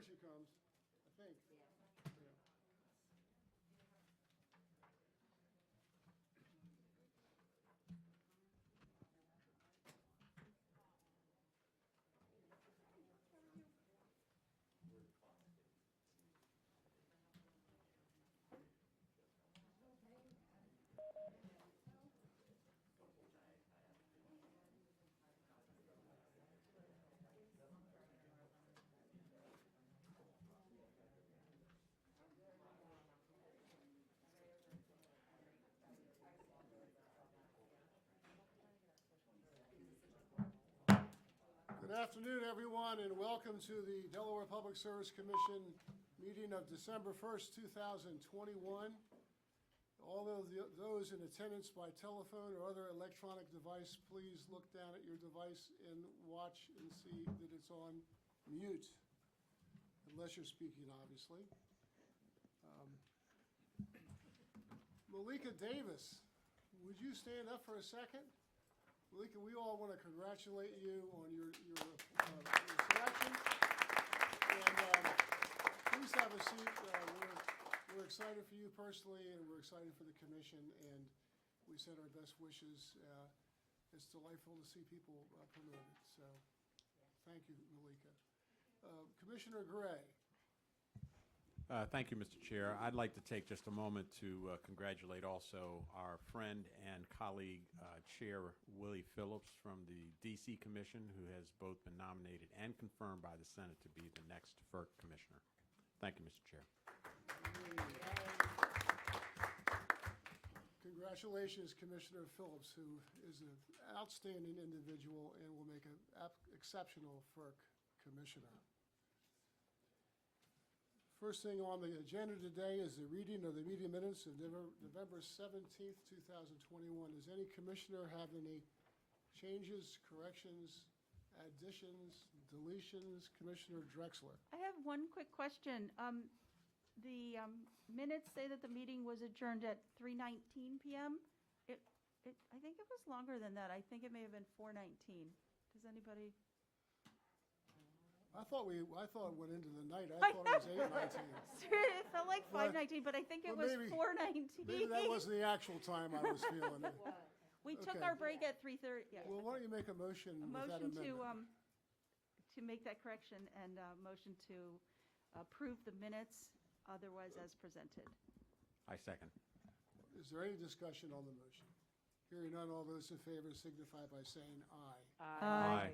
Here she comes, I think. Yeah. Good afternoon, everyone, and welcome to the Delaware Public Service Commission meeting of December 1st, 2021. All of those in attendance by telephone or other electronic device, please look down at your device and watch and see that it's on mute, unless you're speaking, obviously. Malika Davis, would you stand up for a second? Malika, we all want to congratulate you on your selection. And please have a seat. We're excited for you personally, and we're excited for the commission, and we send our best wishes. It's delightful to see people promoted, so thank you, Malika. Commissioner Gray. Thank you, Mr. Chair. I'd like to take just a moment to congratulate also our friend and colleague, Chair Willie Phillips from the D.C. Commission, who has both been nominated and confirmed by the Senate to be the next FERC Commissioner. Thank you, Mr. Chair. Congratulations, Commissioner Phillips, who is an outstanding individual and will make an exceptional FERC Commissioner. First thing on the agenda today is the reading of the meeting minutes of November 17th, 2021. Does any commissioner have any changes, corrections, additions, deletions? Commissioner Drexler. I have one quick question. The minutes say that the meeting was adjourned at 3:19 p.m. I think it was longer than that. I think it may have been 4:19. Does anybody? I thought it went into the night. I thought it was 8:19. It felt like 5:19, but I think it was 4:19. Maybe that wasn't the actual time I was feeling it. We took Okay. our break at 3:30. Yeah. Well, why don't you make a motion with that amendment? To make that correction and motion to approve the minutes otherwise as presented. I second. Is there any discussion on the motion? Hearing none, all those in favor signify by saying aye. Aye.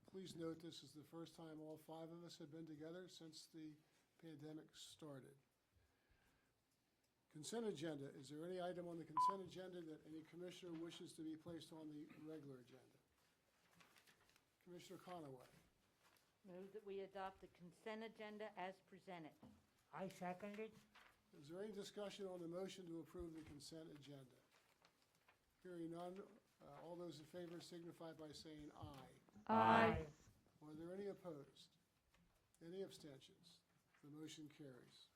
Please note this is the first time all five of us have been together since the pandemic started. Consent agenda. Is there any item on the consent agenda that any commissioner wishes to be placed on the regular agenda? Commissioner Conaway. Move that we adopt the consent agenda as presented. I second it. Is there any discussion on the motion to approve the consent agenda? Hearing none, all those in favor signify by saying aye. Aye. Are there any opposed? Any abstentions? The motion carries.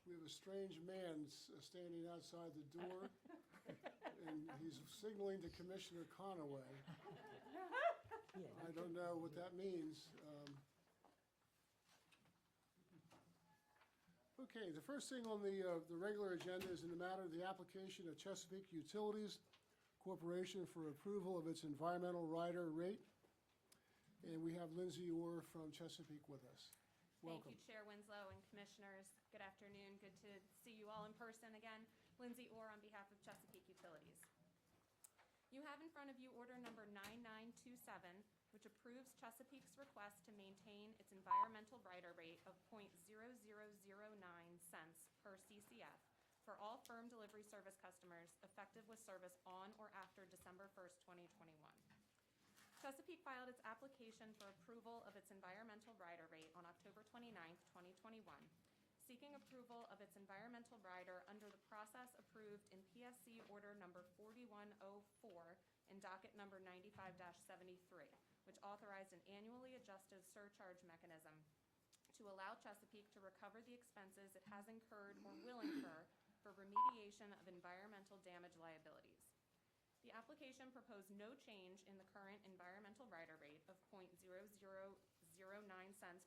We have a strange man standing outside the door, and he's signaling to Commissioner Conaway. I don't know what that means. Okay, the first thing on the regular agenda is in the matter of the application of Chesapeake Utilities Corporation for approval of its environmental rider rate. And we have Lindsay Orr from Chesapeake with us. Welcome. Thank you, Chair Winslow and Commissioners. Good afternoon. Good to see you all in person again. Lindsay Orr on behalf of Chesapeake Utilities. You have in front of you order number 9927, which approves Chesapeake's request to maintain its environmental rider rate of 0.0009 cents per CCF for all firm delivery service customers effective with service on or after December 1st, 2021. Chesapeake filed its application for approval of its environmental rider rate on October 29th, 2021, seeking approval of its environmental rider under the process approved in PSC order number 4104 and docket number 95-73, which authorized an annually adjusted surcharge mechanism to allow Chesapeake to recover the expenses it has incurred or will incur for remediation of environmental damage liabilities. The application proposed no change in the current environmental rider rate of 0.0009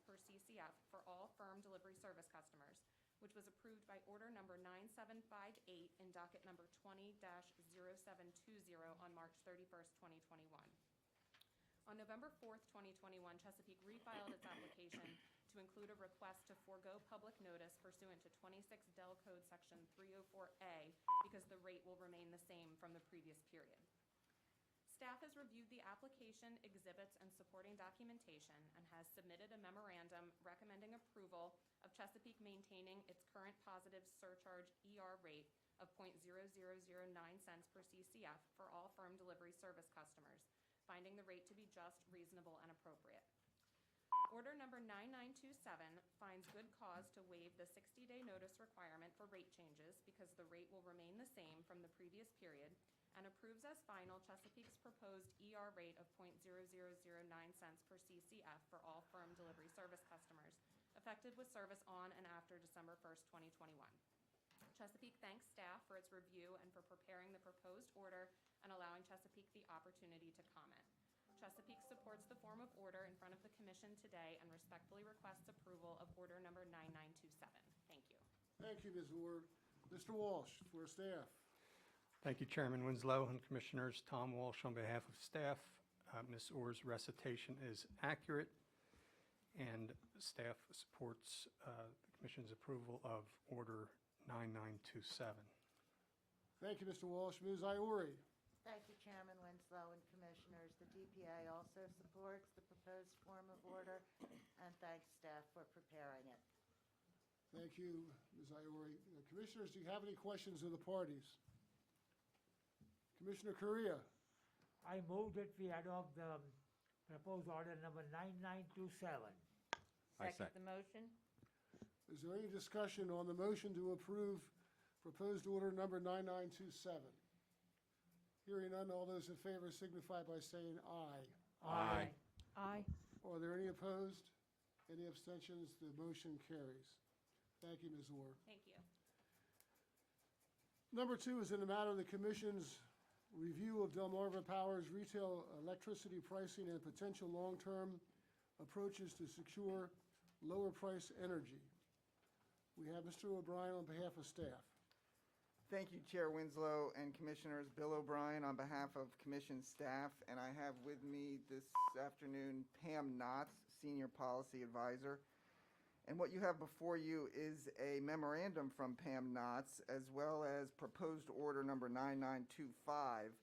per CCF for all firm delivery service customers, which was approved by order number 9758 in docket number 20-0720 on March 31st, 2021. On November 4th, 2021, Chesapeake refiled its application to include a request to forego public notice pursuant to 26 Del Code Section 304A because the rate will remain the same from the previous period. Staff has reviewed the application, exhibits, and supporting documentation and has submitted a memorandum recommending approval of Chesapeake maintaining its current positive surcharge rate of .0009 per CCF for all firm delivery service customers, finding the rate to be just, reasonable, and appropriate. Order number 9927 finds good cause to waive the 60-day notice requirement for rate changes because the rate will remain the same from the previous period, and approves as final Chesapeake's proposed rate of .0009 per CCF for all firm delivery service customers, effective with service on and after December 1st, 2021. Chesapeake thanks staff for its review and for preparing the proposed order and allowing Chesapeake the opportunity to comment. Chesapeake supports the form of order in front of the Commission today and respectfully requests approval of order number 9927. Thank you. Thank you, Ms. Orr. Mr. Walsh, for staff. Thank you, Chairman Winslow and Commissioners. Tom Walsh on behalf of staff. Ms. Orr's recitation is accurate, and staff supports the Commission's approval of Order 9927. Thank you, Mr. Walsh. Ms. Iori. Thank you, Chairman Winslow and Commissioners. The DPA also supports the proposed form of order and thanks staff for preparing it. Thank you, Ms. Iori. Commissioners, do you have any questions of the parties? Commissioner Correa. I move that we adopt the proposed order number 9927. I Second the motion. Is there any discussion on the motion to approve proposed order number 9927? Hearing none, all those in favor signify by saying aye. Aye. Aye. Are there any opposed? Any abstentions? The motion carries. Thank you, Ms. Orr. Thank you. Number 2 is in the matter of the Commission's review of Delmarva Power's retail electricity pricing and potential long-term approaches to secure lower-price energy. We have Mr. O'Brien on behalf of staff. Thank you, Chair Winslow and Commissioners. Bill O'Brien on behalf of Commission staff, and I have with me this afternoon Pam Knotts, Senior Policy Advisor. And what you have before you is a memorandum from Pam Knotts, as well as proposed order number 9925.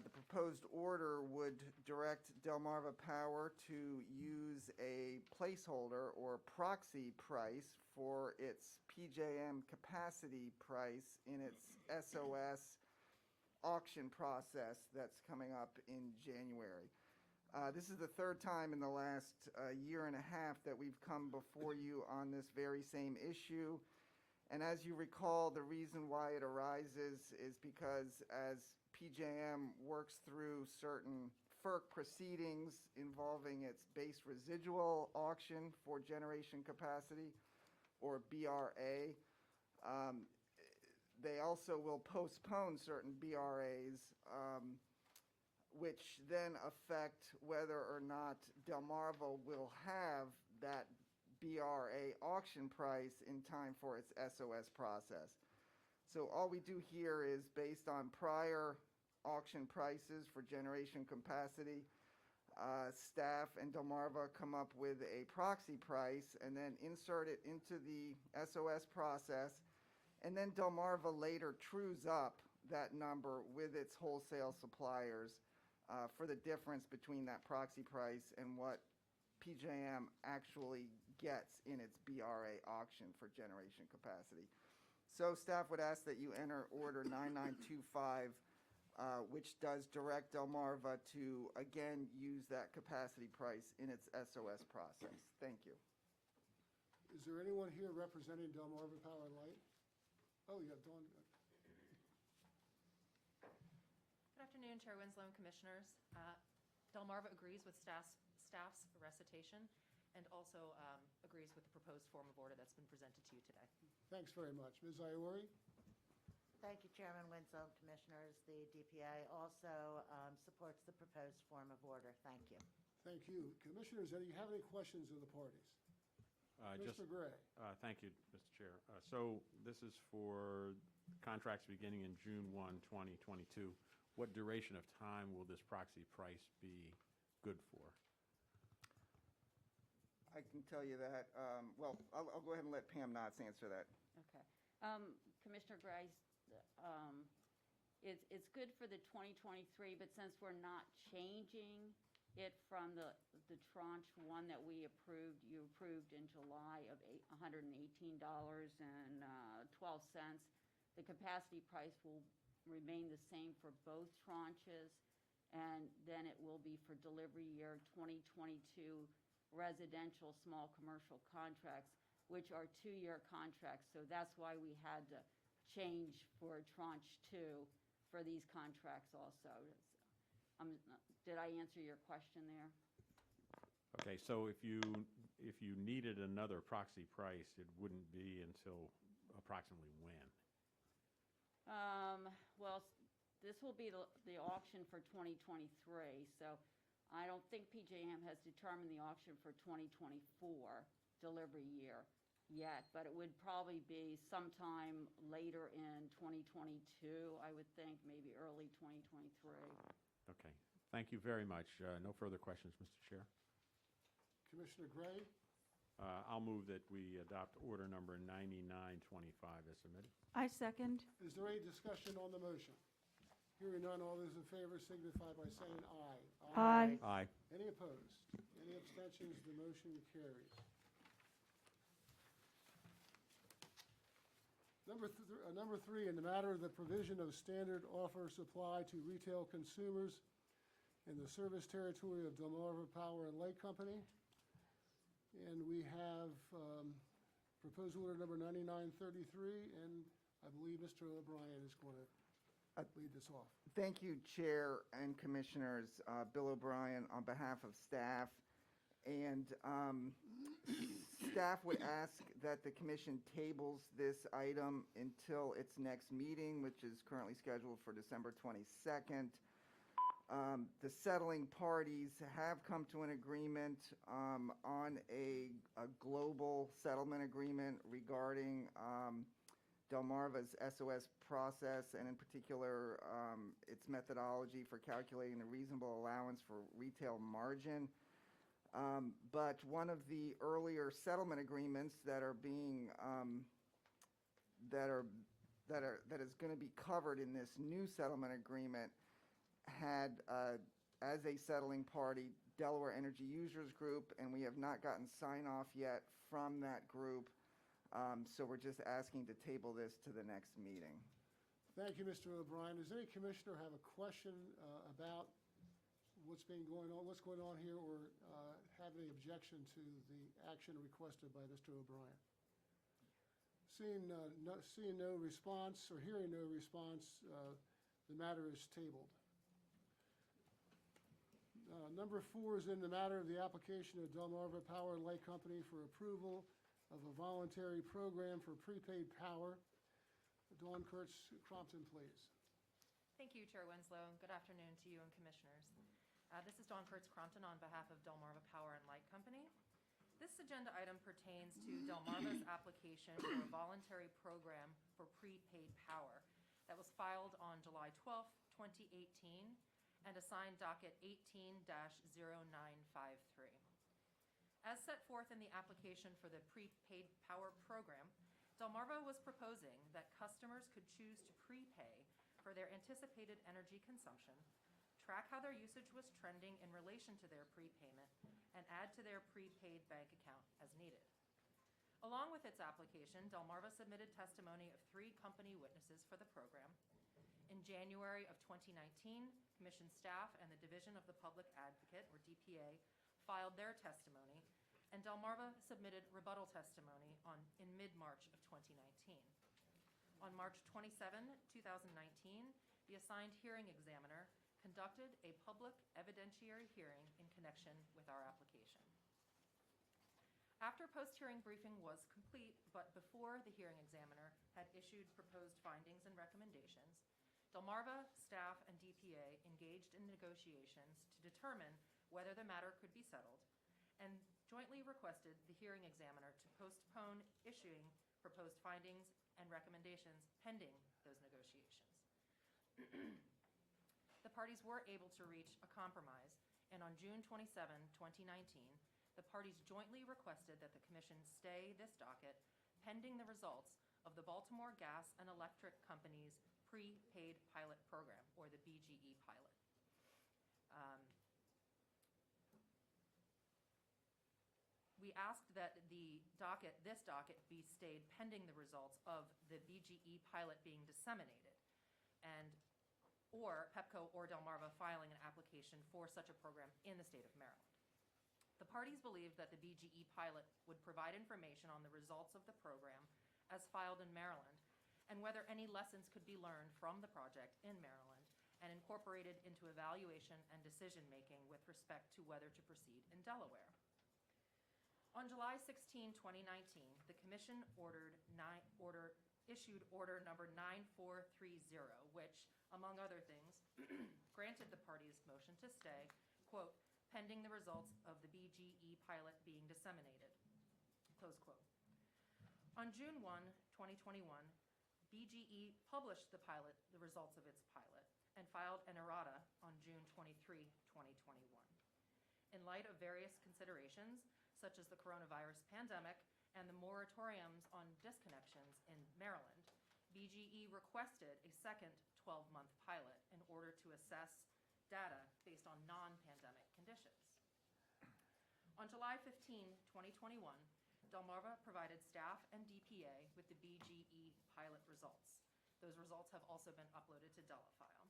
The proposed order would direct Delmarva Power to use a placeholder or proxy price for its PJM capacity price in its SOS auction process that's coming up in January. This is the third time in the last year and a half that we've come before you on this very same issue. And as you recall, the reason why it arises is because as PJM works through certain FERC proceedings involving its base residual auction for generation capacity, or BRA, they also will postpone certain BRAs, which then affect whether or not Delmarva will have that BRA auction price in time for its SOS process. So all we do here is, based on prior auction prices for generation capacity, staff and Delmarva come up with a proxy price and then insert it into the SOS process, and then Delmarva later trues up that number with its wholesale suppliers for the difference between that proxy price and what PJM actually gets in its BRA auction for generation capacity. So staff would ask that you enter order 9925, which does direct Delmarva to, again, use that capacity price in its SOS process. Thank you. Is there anyone here representing Delmarva Power and Light? Oh, yeah, Dawn. Good afternoon, Chair Winslow and Commissioners. Delmarva agrees with staff's recitation and also agrees with the proposed form of order that's been presented to you today. Thanks very much. Ms. Iori? Thank you, Chairman Winslow and Commissioners. The DPA also supports the proposed form of order. Thank you. Thank you. Commissioners, do you have any questions of the parties? Just, Mr. Gray? thank you, Mr. Chair. So this is for contracts beginning in June 1, 2022. What duration of time will this proxy price be good for? I can tell you that, well, I'll go ahead and let Pam Knotts answer that. Okay. Commissioner Gray, it's good for the 2023, but since we're not changing it from the tranche one that we approved, you approved in July of $118.12, the capacity price will remain the same for both tranches, and then it will be for delivery year 2022 residential small commercial contracts, which are 2-year contracts. So that's why we had to change for tranche 2 for these contracts also. Did I answer your question there? Okay, so if you needed another proxy price, it wouldn't be until approximately when? Well, this will be the auction for 2023, so I don't think PJM has determined the auction for 2024 delivery year yet, but it would probably be sometime later in 2022, I would think, maybe early 2023. Okay, thank you very much. No further questions, Mr. Chair. Commissioner Gray? I'll move that we adopt order number 9925 as submitted. I second. Is there any discussion on the motion? Hearing none, all those in favor signify by saying aye. Aye. Aye. Any opposed? Any abstentions? The motion carries. Number 3, in the matter of the provision of standard offer supply to retail consumers in the service territory of Delmarva Power and Light Company. And we have proposed order number 9933, and I believe Mr. O'Brien is going to lead this off. Thank you, Chair and Commissioners. Bill O'Brien on behalf of staff. And staff would ask that the commission tables this item until its next meeting, which is currently scheduled for December 22nd. The settling parties have come to an agreement on a global settlement agreement regarding Delmarva's SOS process, and in particular, its methodology for calculating the reasonable allowance for retail margin. But one of the earlier settlement agreements that are being that is going to be covered in this new settlement agreement had as a settling party Delaware Energy Users Group, and we have not gotten sign-off yet from that group. So we're just asking to table this to the next meeting. Thank you, Mr. O'Brien. Does any commissioner have a question about what's going on here, or have any objection to the action requested by Mr. O'Brien? Seeing no response or hearing no response, the matter is tabled. Number 4 is in the matter of the application of Delmarva Power and Light Company for approval of a voluntary program for prepaid power. Dawn Kurtz, Crompton, please. Thank you, Chair Winslow, and good afternoon to you and Commissioners. This is Dawn Kurtz Crompton on behalf of Delmarva Power and Light Company. This agenda item pertains to Delmarva's application for a voluntary program for prepaid power that was filed on July 12, 2018, and assigned docket 18-0953. As set forth in the application for the prepaid power program, Delmarva was proposing that customers could choose to prepay for their anticipated energy consumption, track how their usage was trending in relation to their prepayment, and add to their prepaid bank account as needed. Along with its application, Delmarva submitted testimony of 3 company witnesses for the program. In January of 2019, Commission staff and the Division of the Public Advocate, or DPA, filed their testimony, and Delmarva submitted rebuttal testimony in mid-March of 2019. On March 27, 2019, the assigned hearing examiner conducted a public evidentiary hearing in connection with our application. After post-hearing briefing was complete, but before the hearing examiner had issued proposed findings and recommendations, Delmarva staff and DPA engaged in negotiations to determine whether the matter could be settled, and jointly requested the hearing examiner to postpone issuing proposed findings and recommendations pending those negotiations. The parties were able to reach a compromise, and on June 27, 2019, the parties jointly requested that the commission stay this docket pending the results of the Baltimore Gas and Electric Company's prepaid pilot program, or the BGE pilot. We asked that this docket be stayed pending the results of the BGE pilot being disseminated, or Pepco or Delmarva filing an application for such a program in the state of Maryland. The parties believed that the BGE pilot would provide information on the results of the program as filed in Maryland, and whether any lessons could be learned from the project in Maryland and incorporated into evaluation and decision-making with respect to whether to proceed in Delaware. On July 16, 2019, the Commission issued Order Number 9430, which, among other things, granted the parties' motion to stay, quote, pending the results of the BGE pilot being disseminated, close quote. On June 1, 2021, BGE published the results of its pilot, and filed an errata on June 23, 2021. In light of various considerations, such as the coronavirus pandemic and the moratoriums on disconnections in Maryland, BGE requested a second 12-month pilot in order to assess data based on non-pandemic conditions. On July 15, 2021, Delmarva provided staff and DPA with the BGE pilot results. Those results have also been uploaded to Delafile.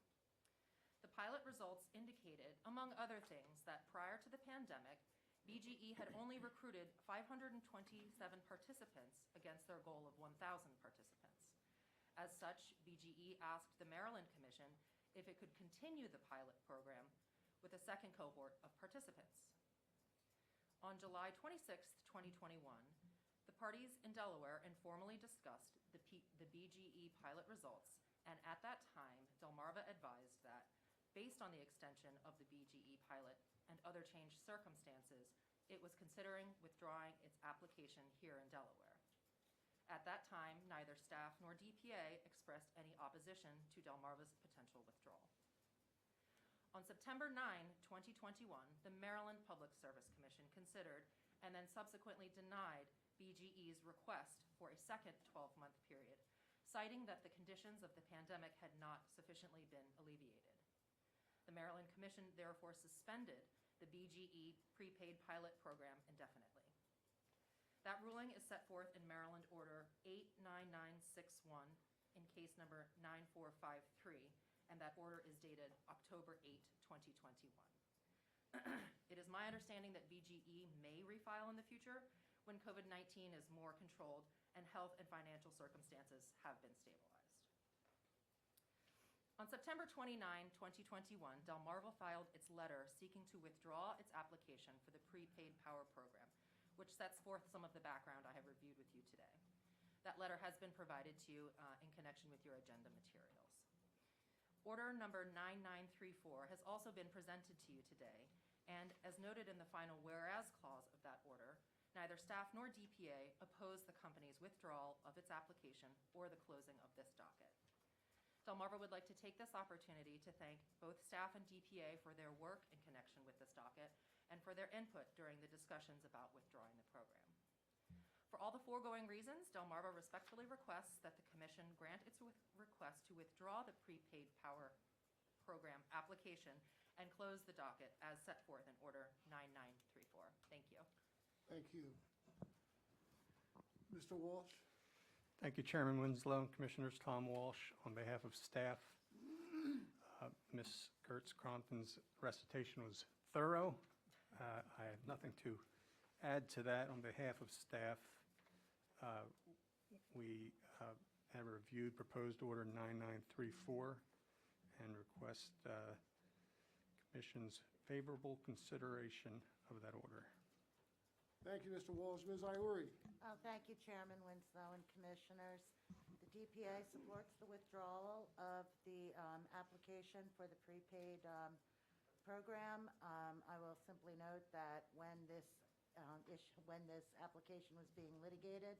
The pilot results indicated, among other things, that prior to the pandemic, BGE had only recruited 527 participants against their goal of 1,000 participants. As such, BGE asked the Maryland Commission if it could continue the pilot program with a second cohort of participants. On July 26, 2021, the parties in Delaware informally discussed the BGE pilot results, and at that time, Delmarva advised that, based on the extension of the BGE pilot and other changed circumstances, it was considering withdrawing its application here in Delaware. At that time, neither staff nor DPA expressed any opposition to Delmarva's potential withdrawal. On September 9, 2021, the Maryland Public Service Commission considered and then subsequently denied BGE's request for a second 12-month period, citing that the conditions of the pandemic had not sufficiently been alleviated. The Maryland Commission therefore suspended the BGE prepaid pilot program indefinitely. That ruling is set forth in Maryland Order 89961 in case number 9453, and that order is dated October 8, 2021. It is my understanding that BGE may refile in the future when COVID-19 is more controlled and health and financial circumstances have been stabilized. On September 29, 2021, Delmarva filed its letter seeking to withdraw its application for the prepaid power program, which sets forth some of the background I have reviewed with you today. That letter has been provided to you in connection with your agenda materials. Order number 9934 has also been presented to you today, and as noted in the final whereas clause of that order, neither staff nor DPA oppose the company's withdrawal of its application or the closing of this docket. Delmarva would like to take this opportunity to thank both staff and DPA for their work in connection with this docket and for their input during the discussions about withdrawing the program. For all the foregoing reasons, Delmarva respectfully requests that the Commission grant its request to withdraw the prepaid power program application and close the docket as set forth in Order 9934. Thank you. Thank you. Mr. Walsh? Thank you, Chairman Winslow and Commissioners. Tom Walsh on behalf of staff. Ms. Gertz-Crompton's recitation was thorough. I have nothing to add to that. On behalf of staff, we have reviewed proposed Order 9934 and request Commission's favorable consideration of that order. Thank you, Mr. Walsh. Ms. Iuri? Thank you, Chairman Winslow and Commissioners. The DPA supports the withdrawal of the application for the prepaid program. I will simply note that when this application was being litigated,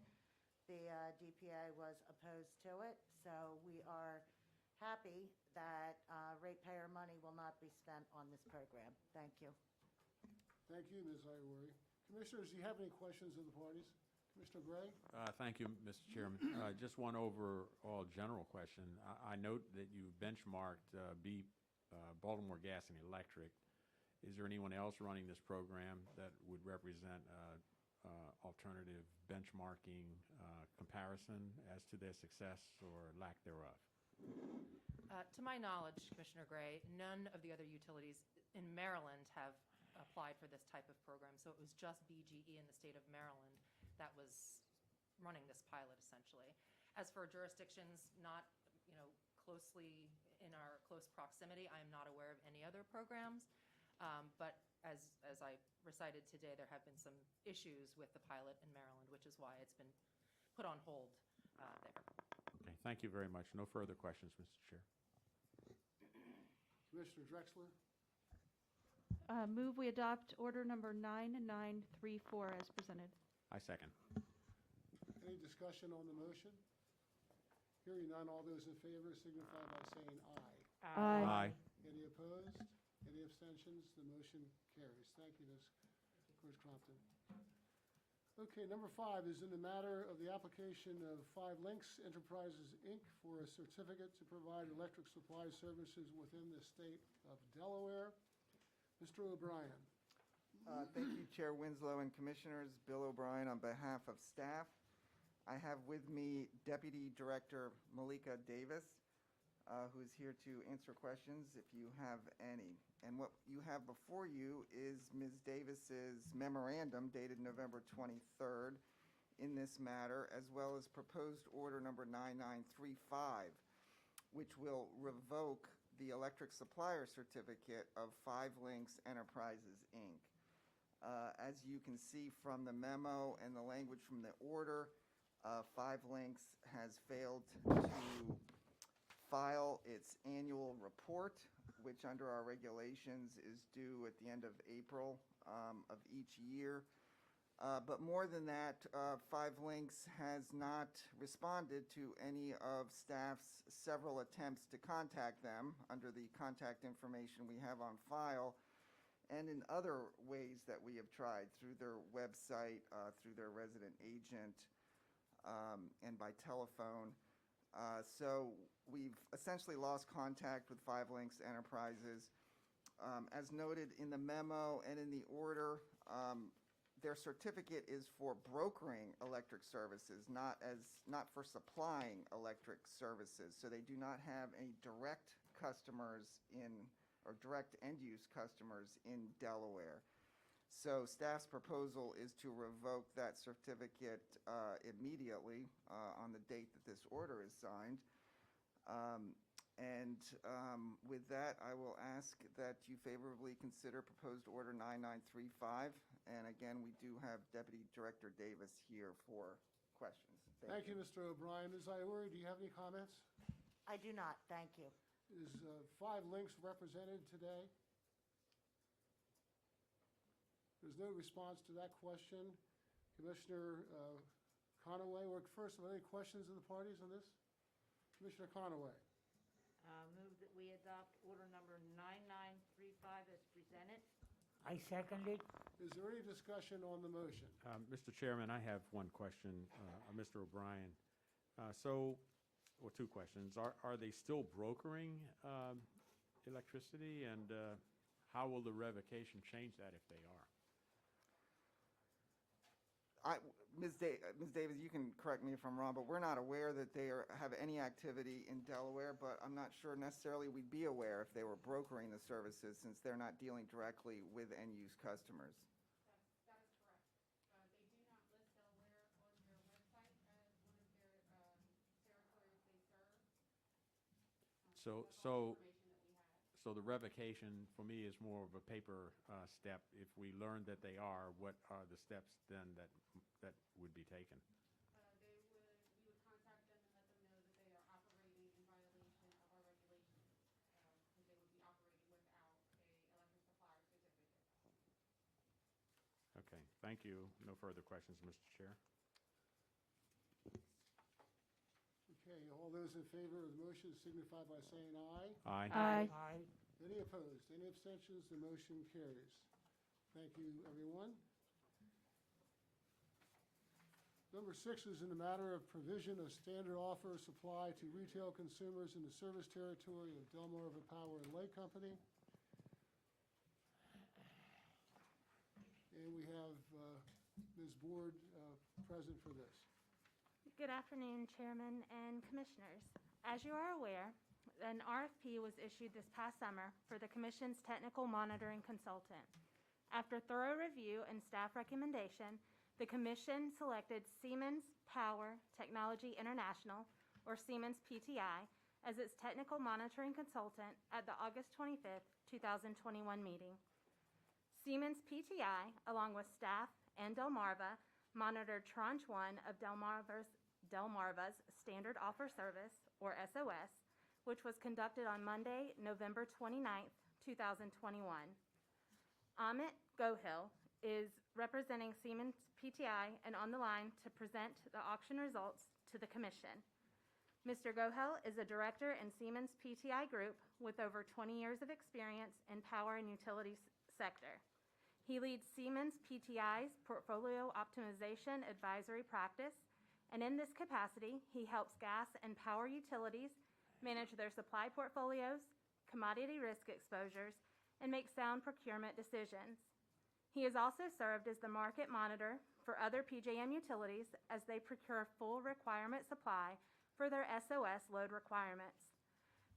the DPA was opposed to it. So we are happy that ratepayer money will not be spent on this program. Thank you. Thank you, Ms. Iori. Commissioners, do you have any questions of the parties? Commissioner Gray? Thank you, Mr. Chairman. Just one overall general question. I note that you benchmarked Baltimore Gas and Electric. Is there anyone else running this program that would represent alternative benchmarking comparison as to their success or lack thereof? To my knowledge, Commissioner Gray, none of the other utilities in Maryland have applied for this type of program. So it was just BGE in the state of Maryland that was running this pilot, essentially. As for jurisdictions not, closely in our close proximity, I am not aware of any other programs. But as I recited today, there have been some issues with the pilot in Maryland, which is why it's been put on hold there. Okay, thank you very much. No further questions, Mr. Chair. Commissioner Drexler? Move we adopt order number 9934 as presented. I second. Any discussion on the motion? Hearing none, all those in favor signify by saying aye. Aye. Any opposed? Any abstentions? The motion carries. Thank you, Ms. Cross-Crompton. Okay, number 5 is in the matter of the application of 5 Links Enterprises, Inc. for a certificate to provide electric supply services within the state of Delaware. Mr. O'Brien. Thank you, Chair Winslow and Commissioners. Bill O'Brien on behalf of staff. I have with me Deputy Director Malika Davis, who is here to answer questions if you have any. And what you have before you is Ms. Davis's memorandum dated November 23rd in this matter, as well as proposed order number 9935, which will revoke the electric supplier certificate of 5 Links Enterprises, Inc. As you can see from the memo and the language from the order, 5 Links has failed to file its annual report, which under our regulations is due at the end of April of each year. But more than that, 5 Links has not responded to any of staff's several attempts to contact them under the contact information we have on file, and in other ways that we have tried through their website, through their resident agent, and by telephone. So we've essentially lost contact with 5 Links Enterprises. As noted in the memo and in the order, their certificate is for brokering electric services, not for supplying electric services. So they do not have any direct customers or direct end-use customers in Delaware. So staff's proposal is to revoke that certificate immediately on the date that this order is signed. With that, I will ask that you favorably consider proposed order 9935. And again, we do have Deputy Director Davis here for questions. Thank you, Mr. O'Brien. Ms. Iori, do you have any comments? I do not. Thank you. Is 5 Links represented today? There's no response to that question. Commissioner Conaway, we're first. Any questions of the parties on this? Commissioner Conaway. Move that we adopt order number 9935 as presented. I second it. Is there any discussion on the motion? Mr. Chairman, I have one question, Mr. O'Brien. Or 2 questions. Are they still brokering electricity, and how will the revocation change that if they are? Ms. Davis, you can correct me if I'm wrong, but we're not aware that they have any activity in Delaware, but I'm not sure necessarily we'd be aware if they were brokering the services since they're not dealing directly with end-use customers. That is correct. They do not list Delaware on their website as one of their territories they serve. So the revocation for me is more of a paper step. If we learn that they are, what are the steps then that would be taken? We would contact them and let them know that they are operating in violation of our regulations, because they would be operating without a electric Thank you. No further questions, Mr. Chair. Okay, all those in favor of the motion signify by saying aye. Aye. Aye. Aye. Any opposed? Any abstentions? The motion carries. Thank you, everyone. Number 6 is in the matter of provision of standard offer supply to retail consumers in the service territory of Delmarva Power and Light Company. And we have Ms. Board present for this. Good afternoon, Chairman and Commissioners. As you are aware, an RFP was issued this past summer for the Commission's technical monitoring consultant. After thorough review and staff recommendation, the Commission selected Siemens Power Technology International, or Siemens PTI, as its technical monitoring consultant at the August 25th, 2021 meeting. Siemens PTI, along with staff and Delmarva, monitored Tranche 1 of Delmarva's Standard Offer Service, or SOS, which was conducted on Monday, November 29th, 2021. Amit Gohil is representing Siemens PTI and on the line to present the auction results to the Commission. Mr. Gohil is a director in Siemens PTI Group with over 20 years of experience in power and utilities sector. He leads Siemens PTI's portfolio optimization advisory practice, and in this capacity, he helps gas and power utilities manage their supply portfolios, commodity risk exposures, and make sound procurement decisions. He has also served as the market monitor for other PJM utilities as they procure full requirement supply for their SOS load requirements.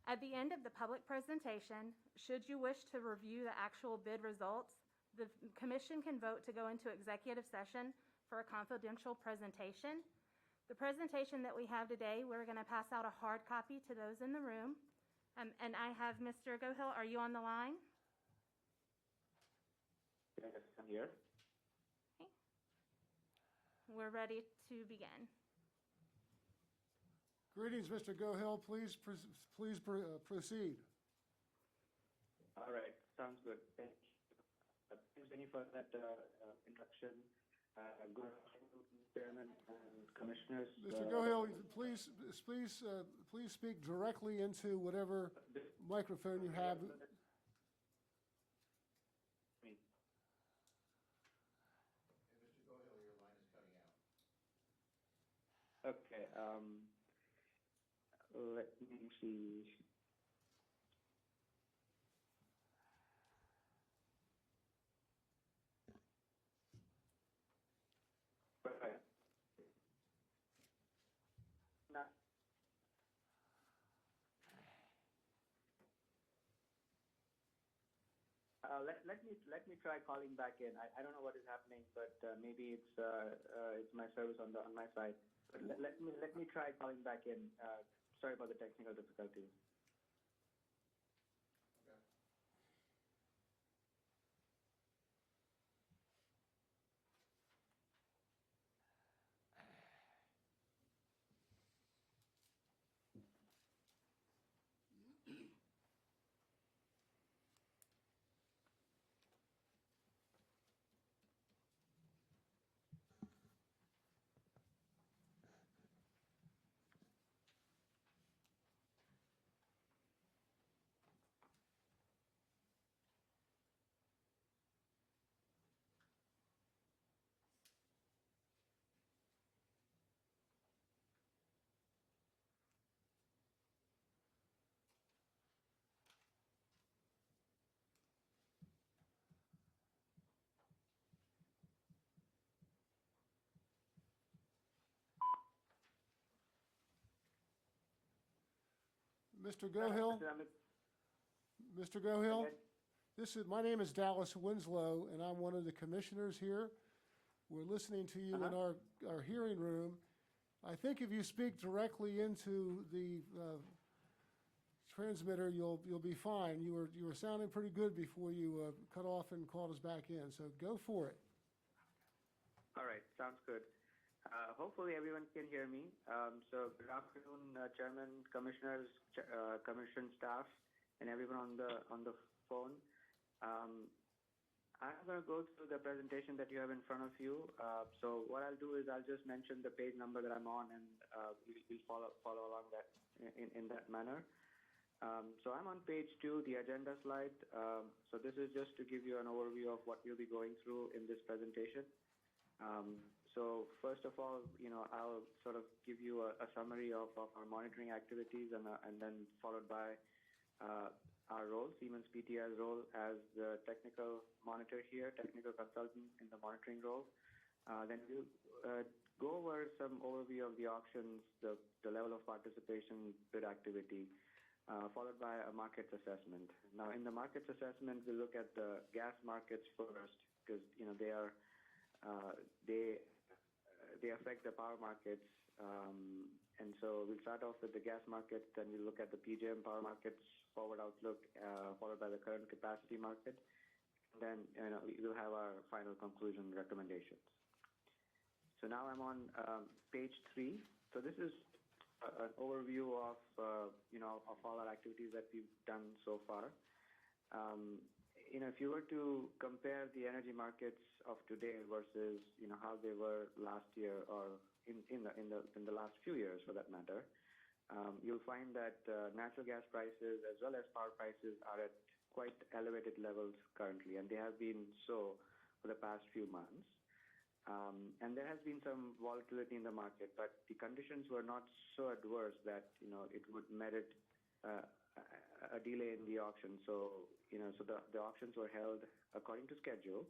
At the end of the public presentation, should you wish to review the actual bid results, the Commission can vote to go into executive session for a confidential presentation. The presentation that we have today, we're going to pass out a hard copy to those in the room. And I have Mr. Gohil, are you on the line? Yes, I'm here. Okay. We're ready to begin. Greetings, Mr. Gohil. Please proceed. All right, sounds good. Thank you. Thanks, Benny, for that introduction. Good afternoon, Chairman and Commissioners. Mr. Gohil, please speak directly into whatever microphone you have. Okay, let me see. Right. Now, let me try calling back in. I don't know what is happening, but maybe it's my service on my side. But let me try calling back in. Sorry about the technical difficulties. Mr. Gohil? Mr. Gohil? My name is Dallas Winslow, and I'm one of the commissioners here. We're listening to you in our hearing room. I think if you speak directly into the transmitter, you'll be fine. You were sounding pretty good before you cut off and called us back in, so go for it. All right, sounds good. Hopefully everyone can hear me. So good afternoon, Chairman, Commissioners, Commission staff, and everyone on the phone. I'm going to go through the presentation that you have in front of you. So what I'll do is I'll just mention the page number that I'm on, and we'll follow along that in that manner. So I'm on page 2, the agenda slide. So this is just to give you an overview of what we'll be going through in this presentation. So first of all, I'll sort of give you a summary of our monitoring activities, and then followed by our role, Siemens PTI's role as the technical monitor here, technical consultant in the monitoring role. Then we'll go over some overview of the auctions, the level of participation, bid activity, followed by a markets assessment. Now, in the markets assessment, we'll look at the gas markets first, because they affect the power markets. And so we'll start off with the gas market, then we'll look at the PJM power markets forward outlook, followed by the current capacity market. Then we'll have our final conclusion recommendations. So now I'm on page 3. So this is an overview of of all our activities that we've done so far. If you were to compare the energy markets of today versus how they were last year, or in the last few years for that matter, you'll find that natural gas prices as well as power prices are at quite elevated levels currently, and they have been so for the past few months. And there has been some volatility in the market, but the conditions were not so adverse that it would merit a delay in the auction. So the auctions were held according to schedule.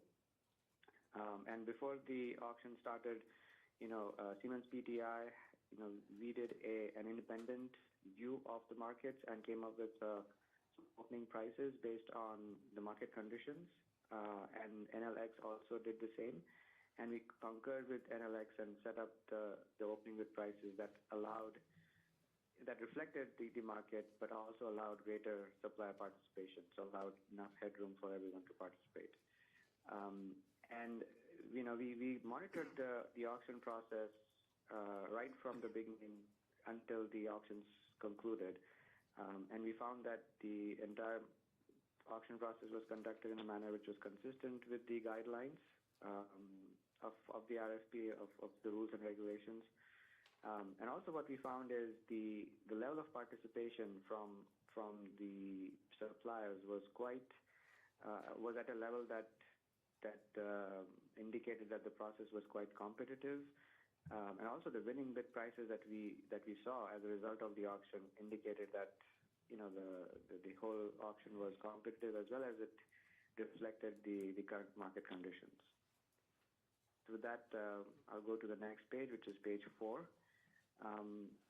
And before the auction started, Siemens PTI, we did an independent view of the markets and came up with some opening prices based on the market conditions. And NLX also did the same. And we concurred with NLX and set up the opening with prices that reflected the market, but also allowed greater supplier participation, so allowed enough headroom for everyone to participate. And we monitored the auction process right from the beginning until the auctions concluded, and we found that the entire auction process was conducted in a manner which was consistent with the guidelines of the RFP, of the rules and regulations. And also what we found is the level of participation from the suppliers was at a level that indicated that the process was quite competitive. And also the winning bid prices that we saw as a result of the auction indicated that the whole auction was competitive, as well as it reflected the current market conditions. So with that, I'll go to the next page, which is page 4.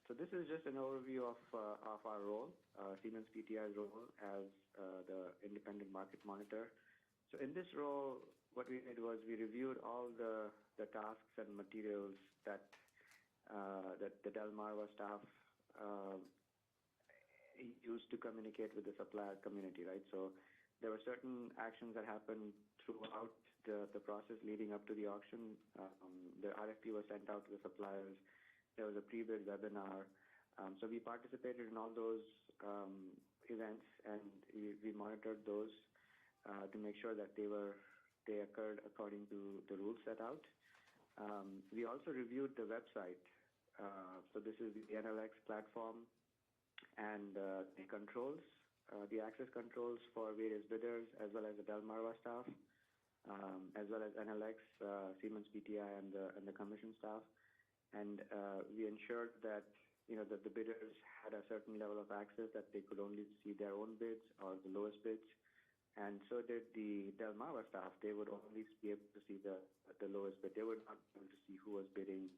So this is just an overview of our role, Siemens PTI's role as the independent market monitor. So in this role, what we did was we reviewed all the tasks and materials that the Delmarva staff used to communicate with the supplier community, right? So there were certain actions that happened throughout the process leading up to the auction. The RFP was sent out to the suppliers. There was a pre-bid webinar. So we participated in all those events, and we monitored those to make sure that they occurred according to the rules set out. We also reviewed the website. So this is the NLX platform and the controls, the access controls for various bidders, as well as the Delmarva staff, as well as NLX, Siemens PTI, and the commission staff. And we ensured that that the bidders had a certain level of access, that they could only see their own bids or the lowest bids. And so did the Delmarva staff. They would only be able to see the lowest bid. They were not able to see who was bidding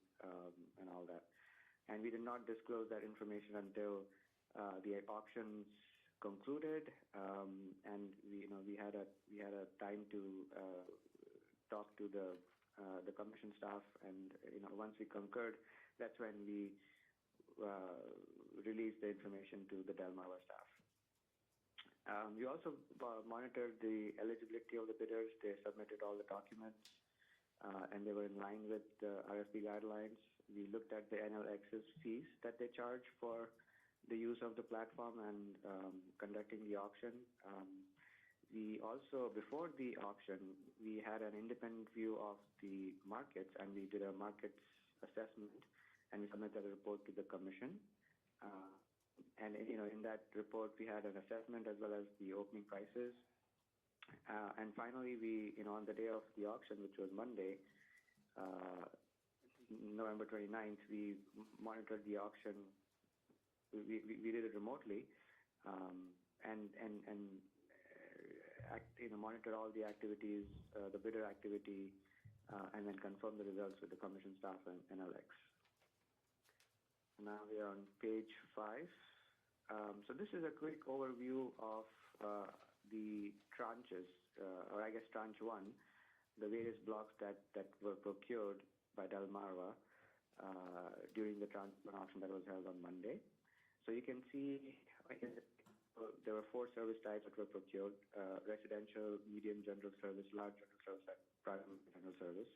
and all that. And we did not disclose that information until the auctions concluded, and we had a time to talk to the commission staff, and once we concurred, that's when we released the information to the Delmarva staff. We also monitored the eligibility of the bidders. They submitted all the documents, and they were in line with the RFP guidelines. We looked at the NLX's fees that they charge for the use of the platform and conducting the auction. we also, before the auction, we had an independent view of the markets, and we did a markets assessment, and we submitted a report to the commission. And in that report, we had an assessment as well as the opening prices. And finally, we, on the day of the auction, which was Monday, November 29th, we monitored the auction. We did it remotely, monitor all the activities, the bidder activity, and then confirm the results with the commission staff and NLX. Now we are on page 5. So this is a quick overview of the tranches, or I guess tranche 1, the various blocks that were procured by Delmarva during the tranche 1 auction that was held on Monday. So you can see there were 4 service types that were procured: residential, medium general service, large general service, and private general service.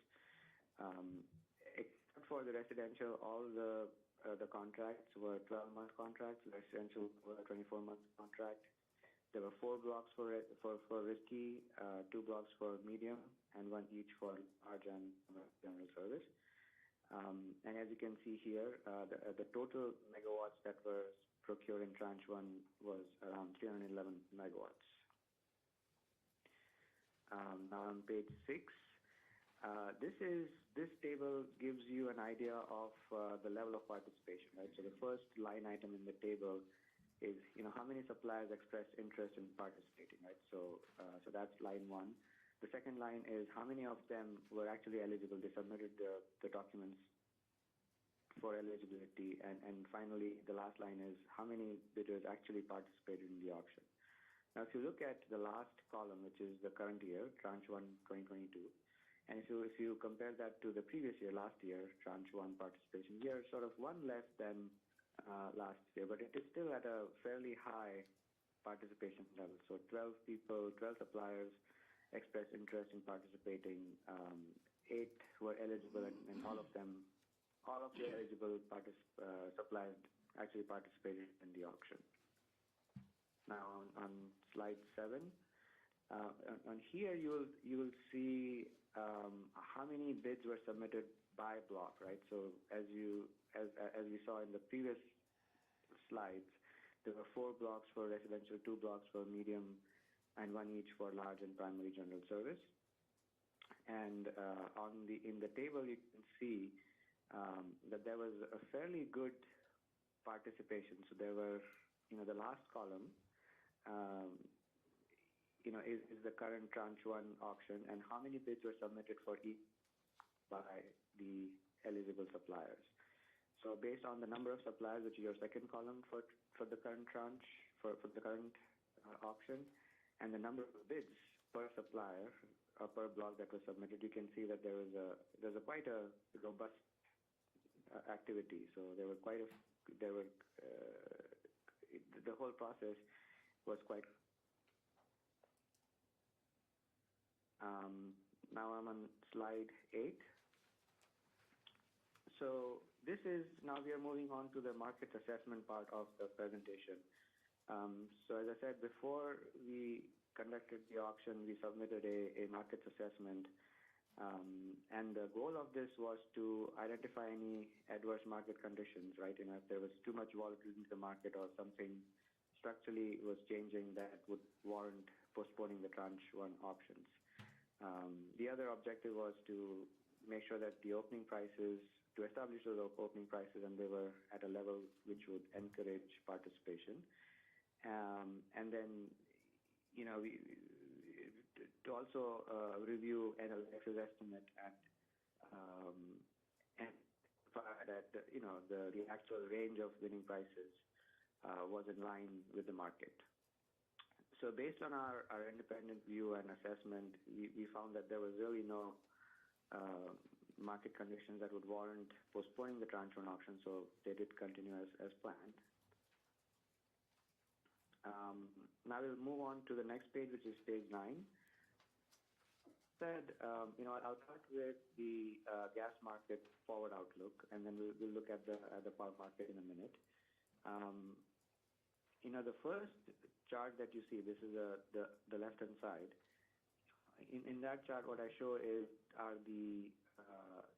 Except for the residential, all the contracts were 12-month contracts. Residential were a 24-month contract. There were 4 blocks for risky, 2 blocks for medium, and 1 each for large and general service. And as you can see here, the total megawatts that were procured in tranche 1 was around 311 megawatts. Now on page 6, this table gives you an idea of the level of participation, right? So the first line item in the table is, how many suppliers expressed interest in participating, right? So that's line 1. The second line is how many of them were actually eligible. They submitted the documents for eligibility. And finally, the last line is how many bidders actually participated in the auction. Now, if you look at the last column, which is the current year, tranche 1, 2022, and if you compare that to the previous year, last year, tranche 1 participation, we are sort of 1 less than last year, but it is still at a fairly high participation level. So 12 suppliers expressed interest in participating. 8 were eligible, and all of the eligible suppliers actually participated in the auction. Now on slide 7, on here you will see how many bids were submitted by block, right? So as we saw in the previous slides, there were 4 blocks for residential, 2 blocks for medium, and 1 each for large and primary general service. And in the table you can see that there was a fairly good participation. So there were, the last column is the current tranche 1 auction, and how many bids were submitted for each by the eligible suppliers. So based on the number of suppliers, which is your second column for the current tranche, for the current auction, and the number of bids per supplier or per block that was submitted, you can see that there's quite a robust activity. So the whole process was quite. Now I'm on slide 8. So now we are moving on to the market assessment part of the presentation. So as I said before, we conducted the auction, we submitted a market assessment, and the goal of this was to identify any adverse market conditions, right? If there was too much volatility in the market or something structurally was changing that would warrant postponing the tranche 1 options. The other objective was to make sure that the opening prices, to establish those opening prices, and they were at a level which would encourage participation. And then, to also review NLX's estimate and that the actual range of winning prices was in line with the market. So based on our independent view and assessment, we found that there was really no market conditions that would warrant postponing the tranche 1 auction, so they did continue as planned. Now we'll move on to the next page, which is page 9. I'll start with the gas market forward outlook, and then we'll look at the power market in a minute. the first chart that you see, this is the left-hand side. In that chart, what I show are the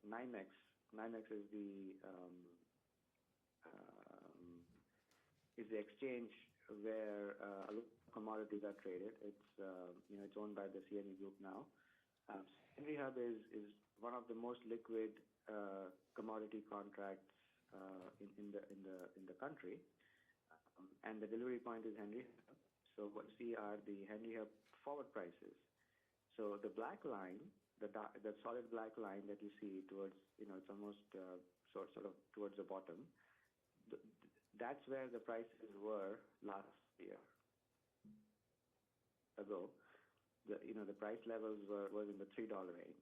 NYMEX. NYMEX is the exchange where commodities are traded. It's owned by the CME Group now. Henry Hub is one of the most liquid commodity contracts in the country, and the delivery point is Henry Hub. So what you see are the Henry Hub forward prices. So the black line, the solid black line that you see towards, it's almost sort of towards the bottom. That's where the prices were last year ago. The price levels was in the $3 range,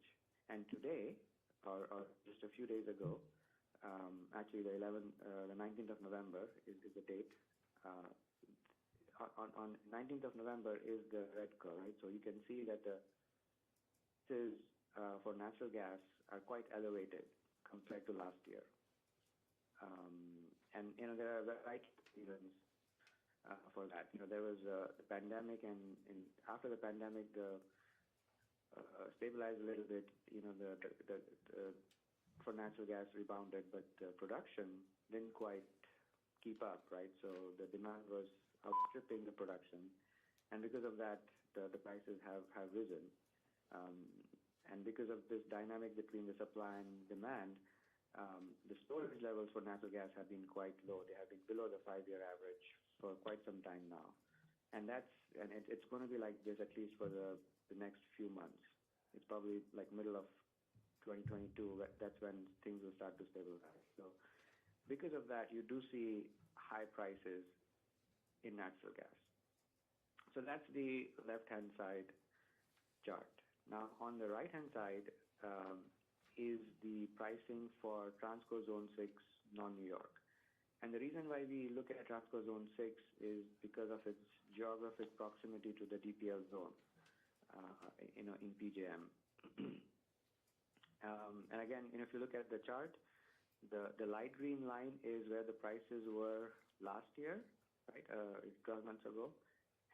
and today, or just a few days ago, actually the 19th of November is the date. On 19th of November is the red curve, right? So you can see that the prices for natural gas are quite elevated compared to last year. And there are variety of reasons for that. There was the pandemic, and after the pandemic, the stabilized a little bit. The for natural gas rebounded, but production didn't quite keep up, right? So the demand was outstripping the production, and because of that, the prices have risen. And because of this dynamic between the supply and demand, the storage levels for natural gas have been quite low. They have been below the 5-year average for quite some time now. And it's going to be like this at least for the next few months. It's probably like middle of 2022, that's when things will start to stabilize. So because of that, you do see high prices in natural gas. So that's the left-hand side chart. Now, on the right-hand side is the pricing for Transco Zone 6, non-New York. And the reason why we look at Transco Zone 6 is because of its geographic proximity to the DPL zone, in PJM. And again, if you look at the chart, the light green line is where the prices were last year, right, 12 months ago,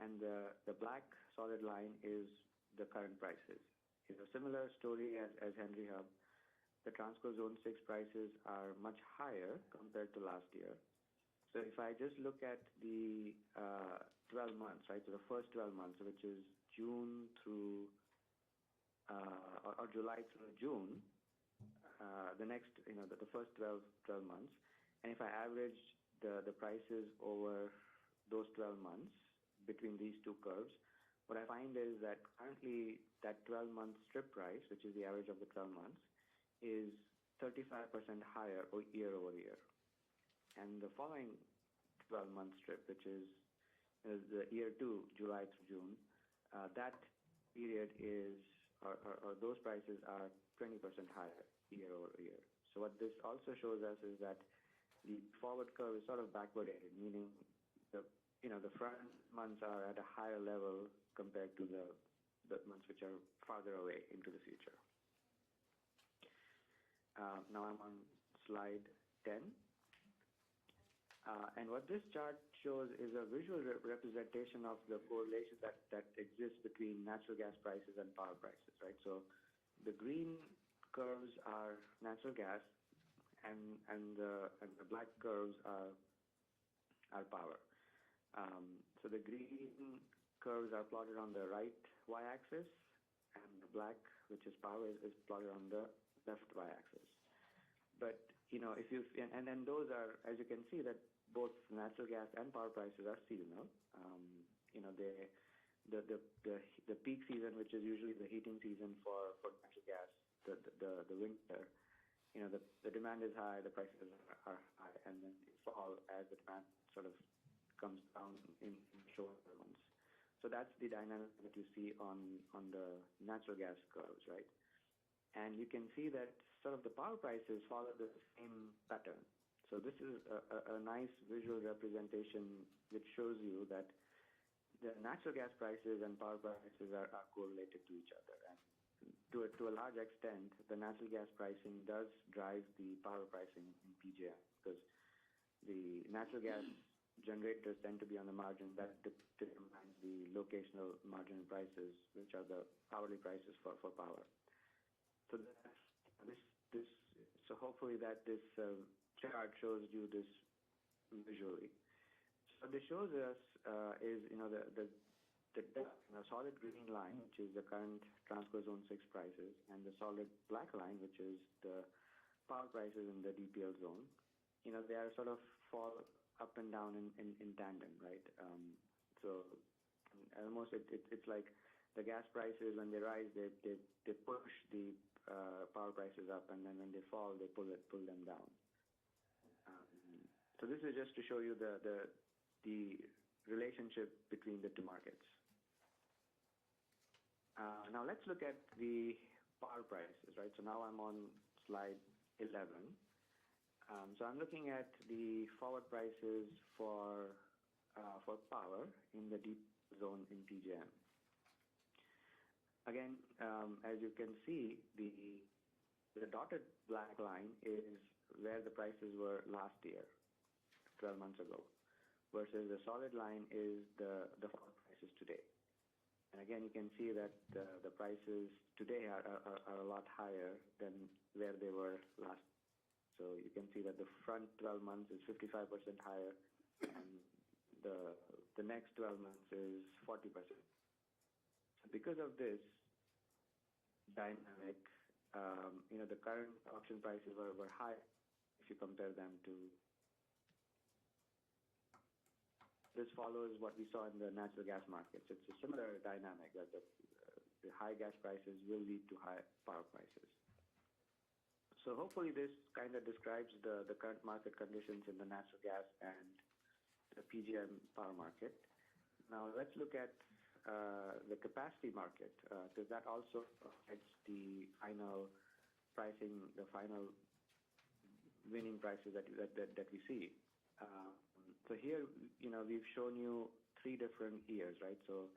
and the black solid line is the current prices. It's a similar story as Henry Hub. The Transco Zone 6 prices are much higher compared to last year. So if I just look at the 12 months, right, so the first 12 months, which is June through, or July through June, the next, the first 12 months, and if I average the prices over those 12 months between these two curves, what I find is that currently that 12-month strip price, which is the average of the 12 months, is 35% higher year over year. And the following 12-month strip, which is the year 2, July through June, that period is, or those prices are 20% higher year over year. So what this also shows us is that the forward curve is sort of backwardated, meaning the front months are at a higher level compared to the months which are farther away into the future. Now I'm on slide 10. And what this chart shows is a visual representation of the correlation that exists between natural gas prices and power prices, right? So the green curves are natural gas, and the black curves are power. So the green curves are plotted on the right y-axis, and the black, which is power, is plotted on the left y-axis. But and then those are, as you can see, that both natural gas and power prices are seasonal. The peak season, which is usually the heating season for natural gas, the winter, the demand is high, the prices are high, and then they fall as the demand sort of comes down in shorter months. So that's the dynamic that you see on the natural gas curves, right? And you can see that sort of the power prices follow the same pattern. So this is a nice visual representation which shows you that the natural gas prices and power prices are correlated to each other. And to a large extent, the natural gas pricing does drive the power pricing in PJM, because the natural gas generators tend to be on the margin. That determines the locational margin prices, which are the hourly prices for power. So so hopefully that this chart shows you this visually. So what this shows us is the solid green line, which is the current Transco Zone 6 prices, and the solid black line, which is the power prices in the DPL zone. They are sort of fall up and down in tandem, right? So almost it's like the gas prices, when they rise, they push the power prices up, and then when they fall, they pull them down. So this is just to show you the relationship between the two markets. Now let's look at the power prices, right? So now I'm on slide 11. So I'm looking at the forward prices for power in the deep zone in PJM. Again, as you can see, the dotted black line is where the prices were last year, 12 months ago, versus the solid line is the forward prices today. And again, you can see that the prices today are a lot higher than where they were last. So you can see that the front 12 months is 55% higher, and the next 12 months is 40%. So because of this dynamic, the current auction prices were high if you compare them to. This follows what we saw in the natural gas markets. It's a similar dynamic that the high gas prices will lead to high power prices. So hopefully this kind of describes the current market conditions in the natural gas and the PJM power market. Now let's look at the capacity market, because that also affects the final pricing, the final winning prices that we see. So here, we've shown you 3 different years, right? So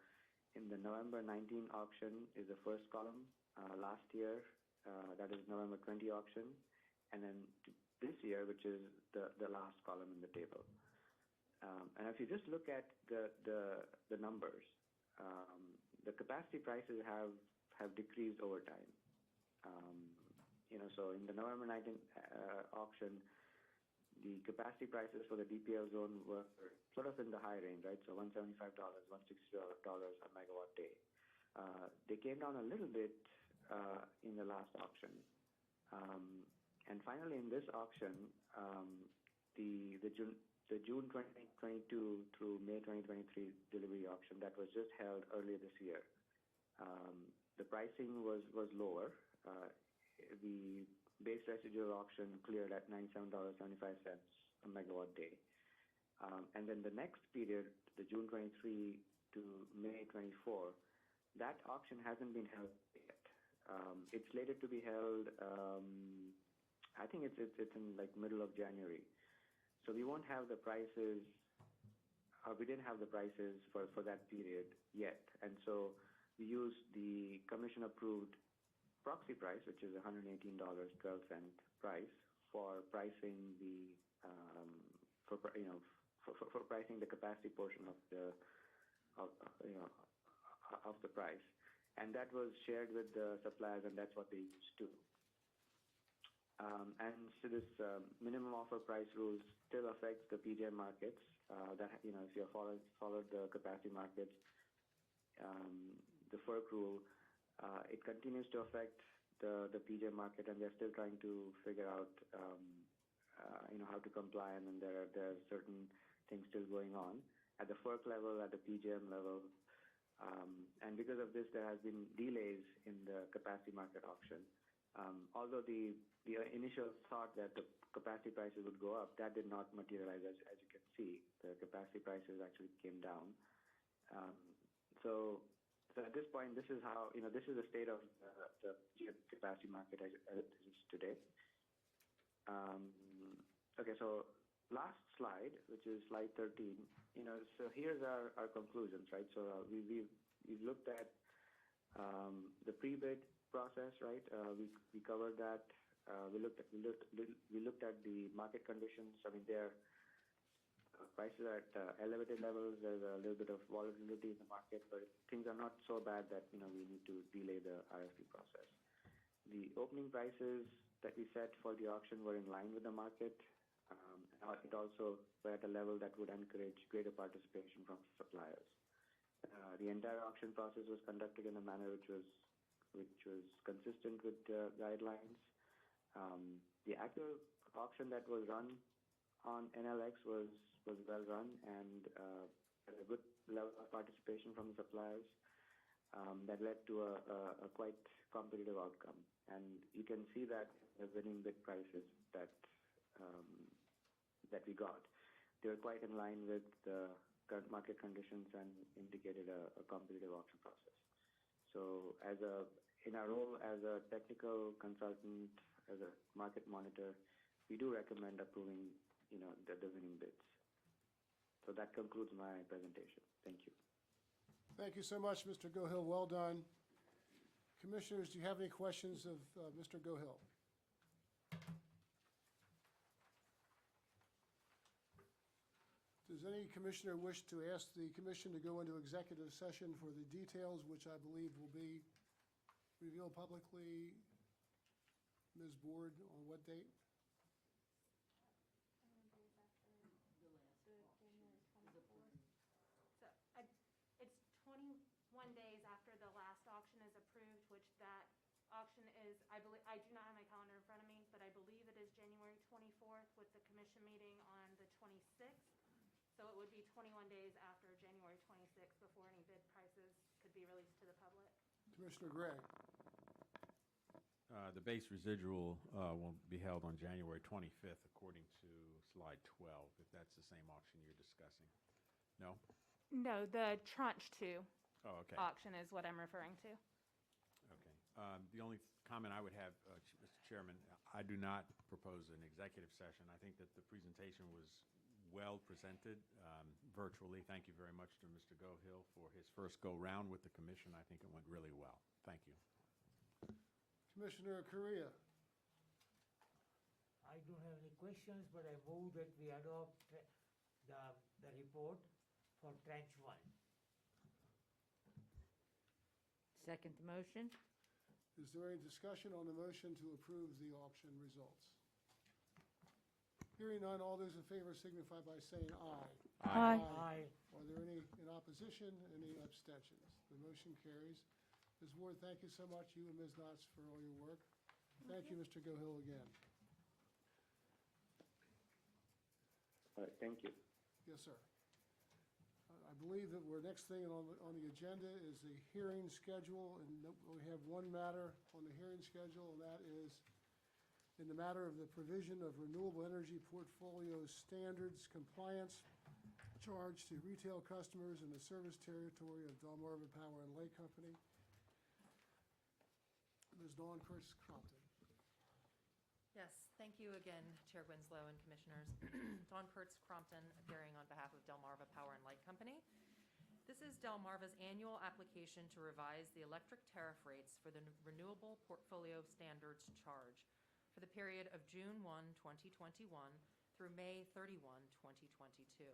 in the November 19 auction is the first column. Last year, that is November 20 auction, and then this year, which is the last column in the table. And if you just look at the numbers, the capacity prices have decreased over time. So in the November 19 auction, the capacity prices for the DPL zone were sort of in the high range, right? So $175, $160 a megawatt day. They came down a little bit in the last auction. And finally, in this auction, the June 2022 through May 2023 delivery auction that was just held earlier this year, the pricing was lower. The base residual auction cleared at $97.75 a megawatt day. And then the next period, the June 23 to May 24, that auction hasn't been held yet. It's slated to be held, I think it's in like middle of January. So we won't have the prices, we didn't have the prices for that period yet. And so we used the commission-approved proxy price, which is $118.12 price for pricing the for pricing the capacity portion of the price, and that was shared with the suppliers, and that's what they used too. And so this minimum offer price rules still affects the PJM markets. That if you followed the capacity markets, the FERC rule. It continues to affect the PJM market, and they're still trying to figure out, how to comply, and then there are certain things still going on at the FERC level, at the PJM level, and because of this, there has been delays in the capacity market auction. Although the initial thought that the capacity prices would go up, that did not materialize. As you can see, the capacity prices actually came down. So at this point, this is how, this is the state of the capacity market as it is today. Okay, so last slide, which is slide 13, so here's our conclusions, right? So we've looked at the pre-bid process, right? We covered that. We looked at the market conditions. I mean, they're prices are at elevated levels. There's a little bit of volatility in the market, but things are not so bad that we need to delay the RFP process. The opening prices that we set for the auction were in line with the market. It also were at a level that would encourage greater participation from suppliers. The entire auction process was conducted in a manner which was consistent with the guidelines. The actual auction that was run on NLX was well run and had a good level of participation from the suppliers that led to a quite competitive outcome. And you can see that the winning bid prices that we got, they were quite in line with the current market conditions and indicated a competitive auction process. So in our role as a technical consultant, as a market monitor, we do recommend approving the winning bids. So that concludes my presentation. Thank you. Thank you so much, Mr. Gohill. Well done. Commissioners, do you have any questions of Mr. Gohill? Does any commissioner wish to ask the commission to go into executive session for the details, which I believe will be revealed publicly? Ms. Board, on what date? So it's 21 days after the last auction is approved, which that auction is, I do not have my calendar in front of me, but I believe it is January 24th with the commission meeting on the 26th. So it would be 21 days after January 26th before any bid prices could be released to the public. Commissioner Gray. The base residual will be held on January 25th, according to slide 12, if that's the same auction you're discussing. No? No, the tranche 2 Oh, okay. auction is what I'm referring to. Okay. The only comment I would have, Mr. Chairman, I do not propose an executive session. I think that the presentation was well presented virtually. Thank you very much to Mr. Gohill for his first go-round with the commission. I think it went really well. Thank you. Commissioner Correa. I don't have any questions, but I move that we adopt the report for tranche 1. Second the motion? Is there any discussion on the motion to approve the auction results? Hearing none, all those in favor signify by saying aye. Aye. Aye. Are there any in opposition? Any abstentions? The motion carries. Ms. Ward, thank you so much, you and Ms. Knotts, for all your work. Thank you, Mr. Gohill, again. All right, thank you. Yes, sir. I believe that next thing on the agenda is the hearing schedule, and we have one matter on the hearing schedule, and that is in the matter of the provision of renewable energy portfolio standards compliance charge to retail customers in the service territory of Delmarva Power and Light Company. Ms. Dawn Kurtz-Crompton. Yes, thank you again, Chair Winslow and Commissioners. Dawn Kurtz-Crompton, appearing on behalf of Delmarva Power and Light Company. This is Delmarva's annual application to revise the electric tariff rates for the Renewable Portfolio Standards Charge for the period of June 1, 2021 through May 31, 2022.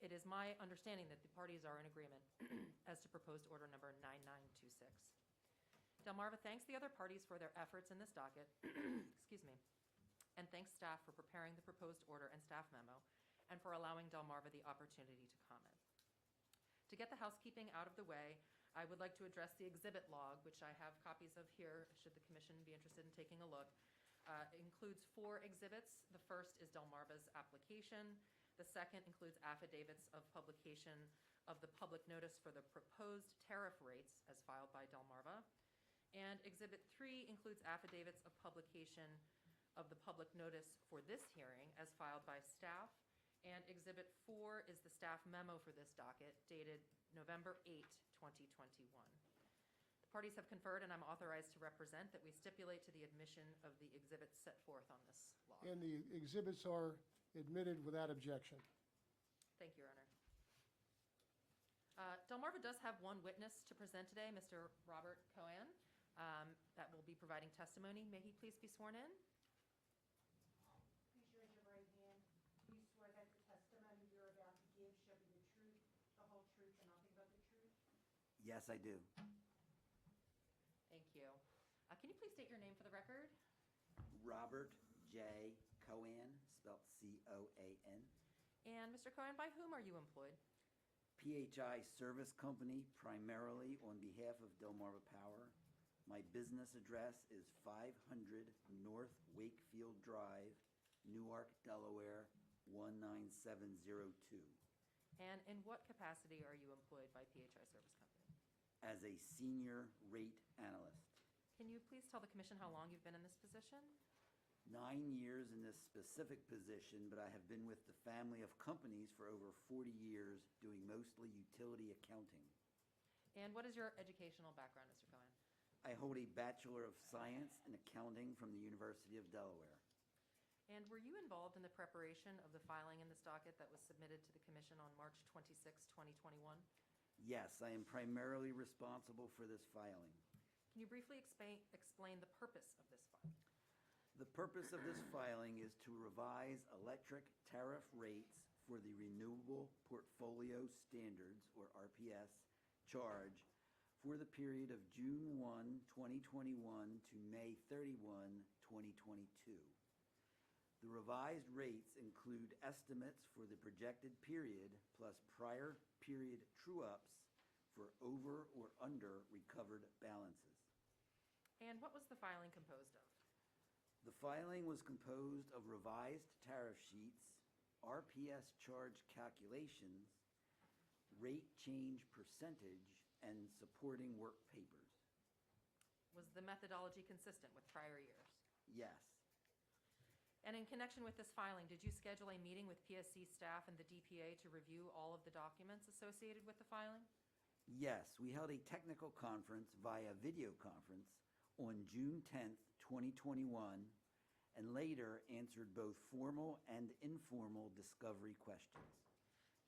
It is my understanding that the parties are in agreement as to proposed order number 9926. Delmarva thanks the other parties for their efforts in this docket, excuse me, and thanks staff for preparing the proposed order and staff memo, and for allowing Delmarva the opportunity to comment. To get the housekeeping out of the way, I would like to address the exhibit log, which I have copies of here, should the commission be interested in taking a look. It includes 4 exhibits. The first is Delmarva's application. The second includes affidavits of publication of the public notice for the proposed tariff rates as filed by Delmarva. And Exhibit 3 includes affidavits of publication of the public notice for this hearing as filed by staff. And Exhibit 4 is the staff memo for this docket dated November 8, 2021. The parties have conferred, and I'm authorized to represent that we stipulate to the admission of the exhibits set forth on this log. And the exhibits are admitted without objection. Thank you, Your Honor. Delmarva does have one witness to present today, Mr. Robert Cohen, that will be providing testimony. May he please be sworn in? Please raise your right hand. Do you swear that the testimony Yes, I do. Thank you. Can you please state your name for the record? Robert J. Cohan, spelled C-O-A-N. And Mr. Cohen, by whom are you employed? PHI Service Company, primarily on behalf of Delmarva Power. My business address is 500 North Wakefield Drive, Newark, Delaware, 19702. And in what capacity are you employed by PHI Service Company? As a senior rate analyst. Can you please tell the commission how long you've been in this position? 9 years in this specific position, but I have been with the family of companies for over 40 years, doing mostly utility accounting. And what is your educational background, Mr. Cohen? I hold a Bachelor of Science in Accounting from the University of Delaware. And were you involved in the preparation of the filing in this docket that was submitted to the commission on March 26, 2021? Yes, I am primarily responsible for this filing. Can you briefly explain the purpose of this filing? The purpose of this filing is to revise electric tariff rates for the Renewable Portfolio Standards, or RPS, charge for the period of June 1, 2021 to May 31, 2022. The revised rates include estimates for the projected period plus prior period true-ups for over or under recovered balances. And what was the filing composed of? The filing was composed of revised tariff sheets, RPS charge calculations, rate change percentage, and supporting work papers. Was the methodology consistent with prior years? Yes. And in connection with this filing, did you schedule a meeting with PSC staff and the DPA to review all of the documents associated with the filing? Yes, we held a technical conference via video conference on June 10th, 2021, and later answered both formal and informal discovery questions.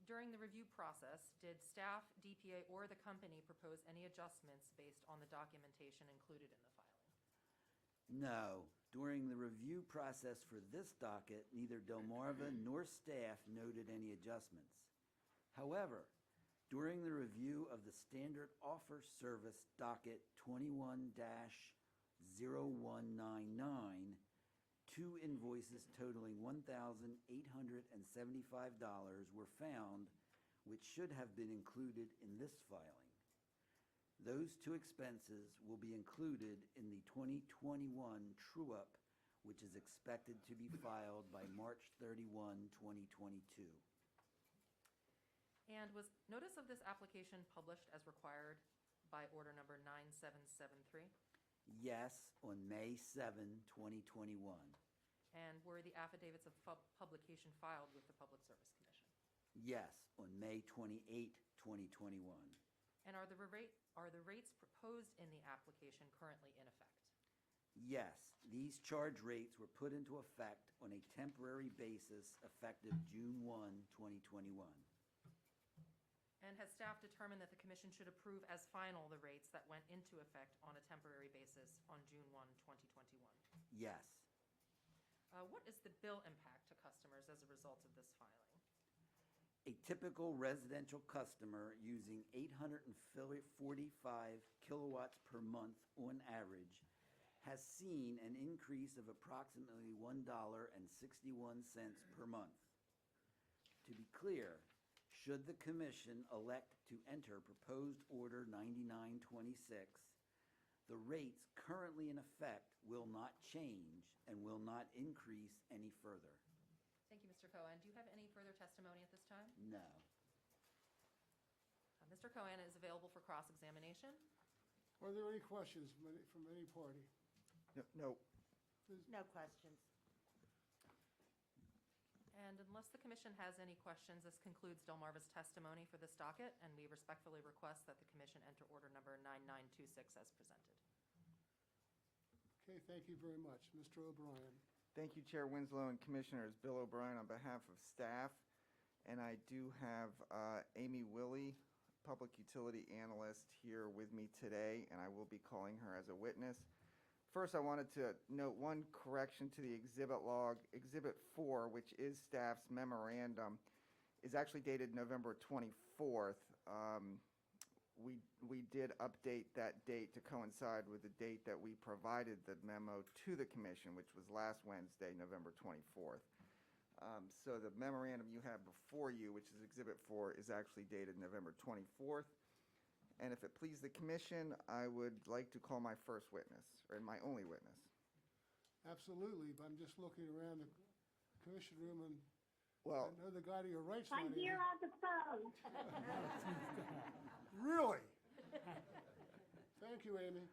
During the review process, did staff, DPA, or the company propose any adjustments based on the documentation included in the filing? No. During the review process for this docket, neither Delmarva nor staff noted any adjustments. However, during the review of the Standard Offer Service docket 21-0199, 2 invoices totaling $1,875 were found, which should have been included in this filing. Those 2 expenses will be included in the 2021 true-up, which is expected to be filed by March 31, 2022. And was notice of this application published as required by order number 9773? Yes, on May 7, 2021. And were the affidavits of publication filed with the Public Service Commission? Yes, on May 28, 2021. And are the rates proposed in the application currently in effect? Yes, these charge rates were put into effect on a temporary basis effective June 1, 2021. And has staff determined that the commission should approve as final the rates that went into effect on a temporary basis on June 1, 2021? Yes. What is the bill impact to customers as a result of this filing? A typical residential customer using 845 kilowatts per month on average has seen an increase of approximately $1.61 per month. To be clear, should the commission elect to enter proposed order 9926, the rates currently in effect will not change and will not increase any further. Thank you, Mr. Cohen. Do you have any further testimony at this time? No. Mr. Cohen is available for cross-examination. Are there any questions from any party? No. No questions. And unless the commission has any questions, this concludes Delmarva's testimony for this docket, and we respectfully request that the commission enter order number 9926 as presented. Okay, thank you very much. Mr. O'Brien. Thank you, Chair Winslow and Commissioners. Bill O'Brien on behalf of staff. And I do have Amy Willie, Public Utility Analyst, here with me today, and I will be calling her as a witness. First, I wanted to note one correction to the exhibit log. Exhibit 4, which is staff's memorandum, is actually dated November 24th. we did update that date to coincide with the date that we provided the memo to the commission, which was last Wednesday, November 24th. So the memorandum you have before you, which is Exhibit 4, is actually dated November 24th. And if it please the commission, I would like to call my first witness, or my only witness. Absolutely, but I'm just looking around the commission room and Well, I know the guy to your right's I'm not here here. on the phone. Really? Thank you, Amy.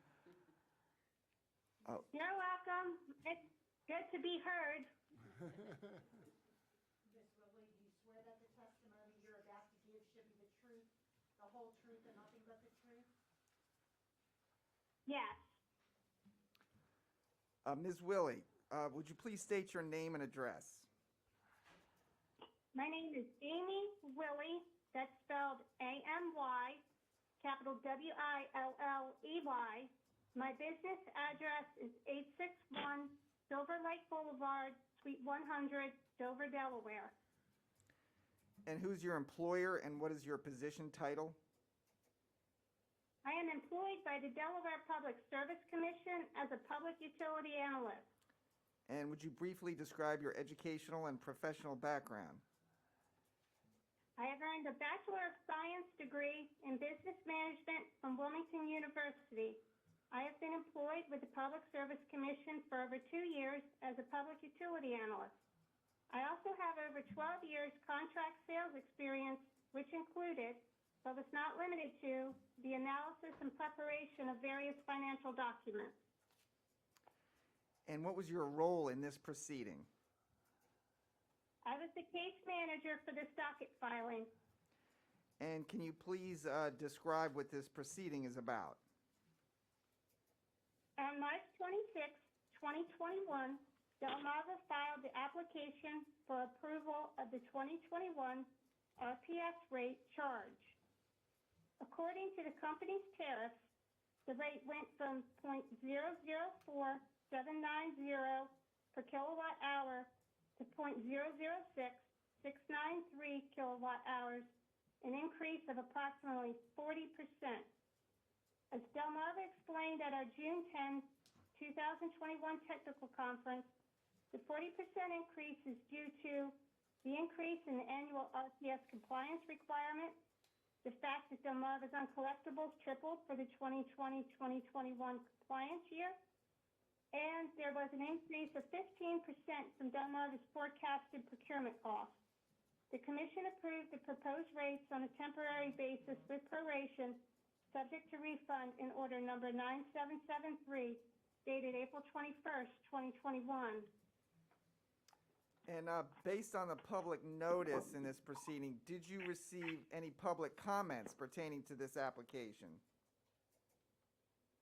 You're welcome. It's good to be heard. Ms. Whitley, do you swear that the testimony you're about to give should be the truth, the whole truth, and nothing but the truth? Yes. Ms. Willie, would you please state your name and address? My name is Amy Willie. That's spelled A-M-Y, capital W-I-L-L-E-Y. My business address is 861 Silver Lake Boulevard, Suite 100, Dover, Delaware. And who's your employer and what is your position title? I am employed by the Delaware Public Service Commission as a public utility analyst. And would you briefly describe your educational and professional background? I have earned a Bachelor of Science degree in Business Management from Wilmington University. I have been employed with the Public Service Commission for over 2 years as a public utility analyst. I also have over 12 years contract sales experience, which included, but was not limited to, the analysis and preparation of various financial documents. And what was your role in this proceeding? I was the case manager for this docket filing. And can you please describe what this proceeding is about? On March 26, 2021, Delmarva filed the application for approval of the 2021 RPS rate charge. According to the company's tariffs, the rate went from .004790 per kilowatt hour to .006693 kilowatt hours, an increase of approximately 40%. As Delmarva explained at our June 10, 2021 technical conference, the 40% increase is due to the increase in the annual RPS compliance requirement, the fact that Delmarva's uncollectibles tripled for the 2020-2021 compliance year, and there was an increase of 15% from Delmarva's forecasted procurement costs. The commission approved the proposed rates on a temporary basis with proration, subject to refund in order number 9773, dated April 21st, 2021. And based on the public notice in this proceeding, did you receive any public comments pertaining to this application?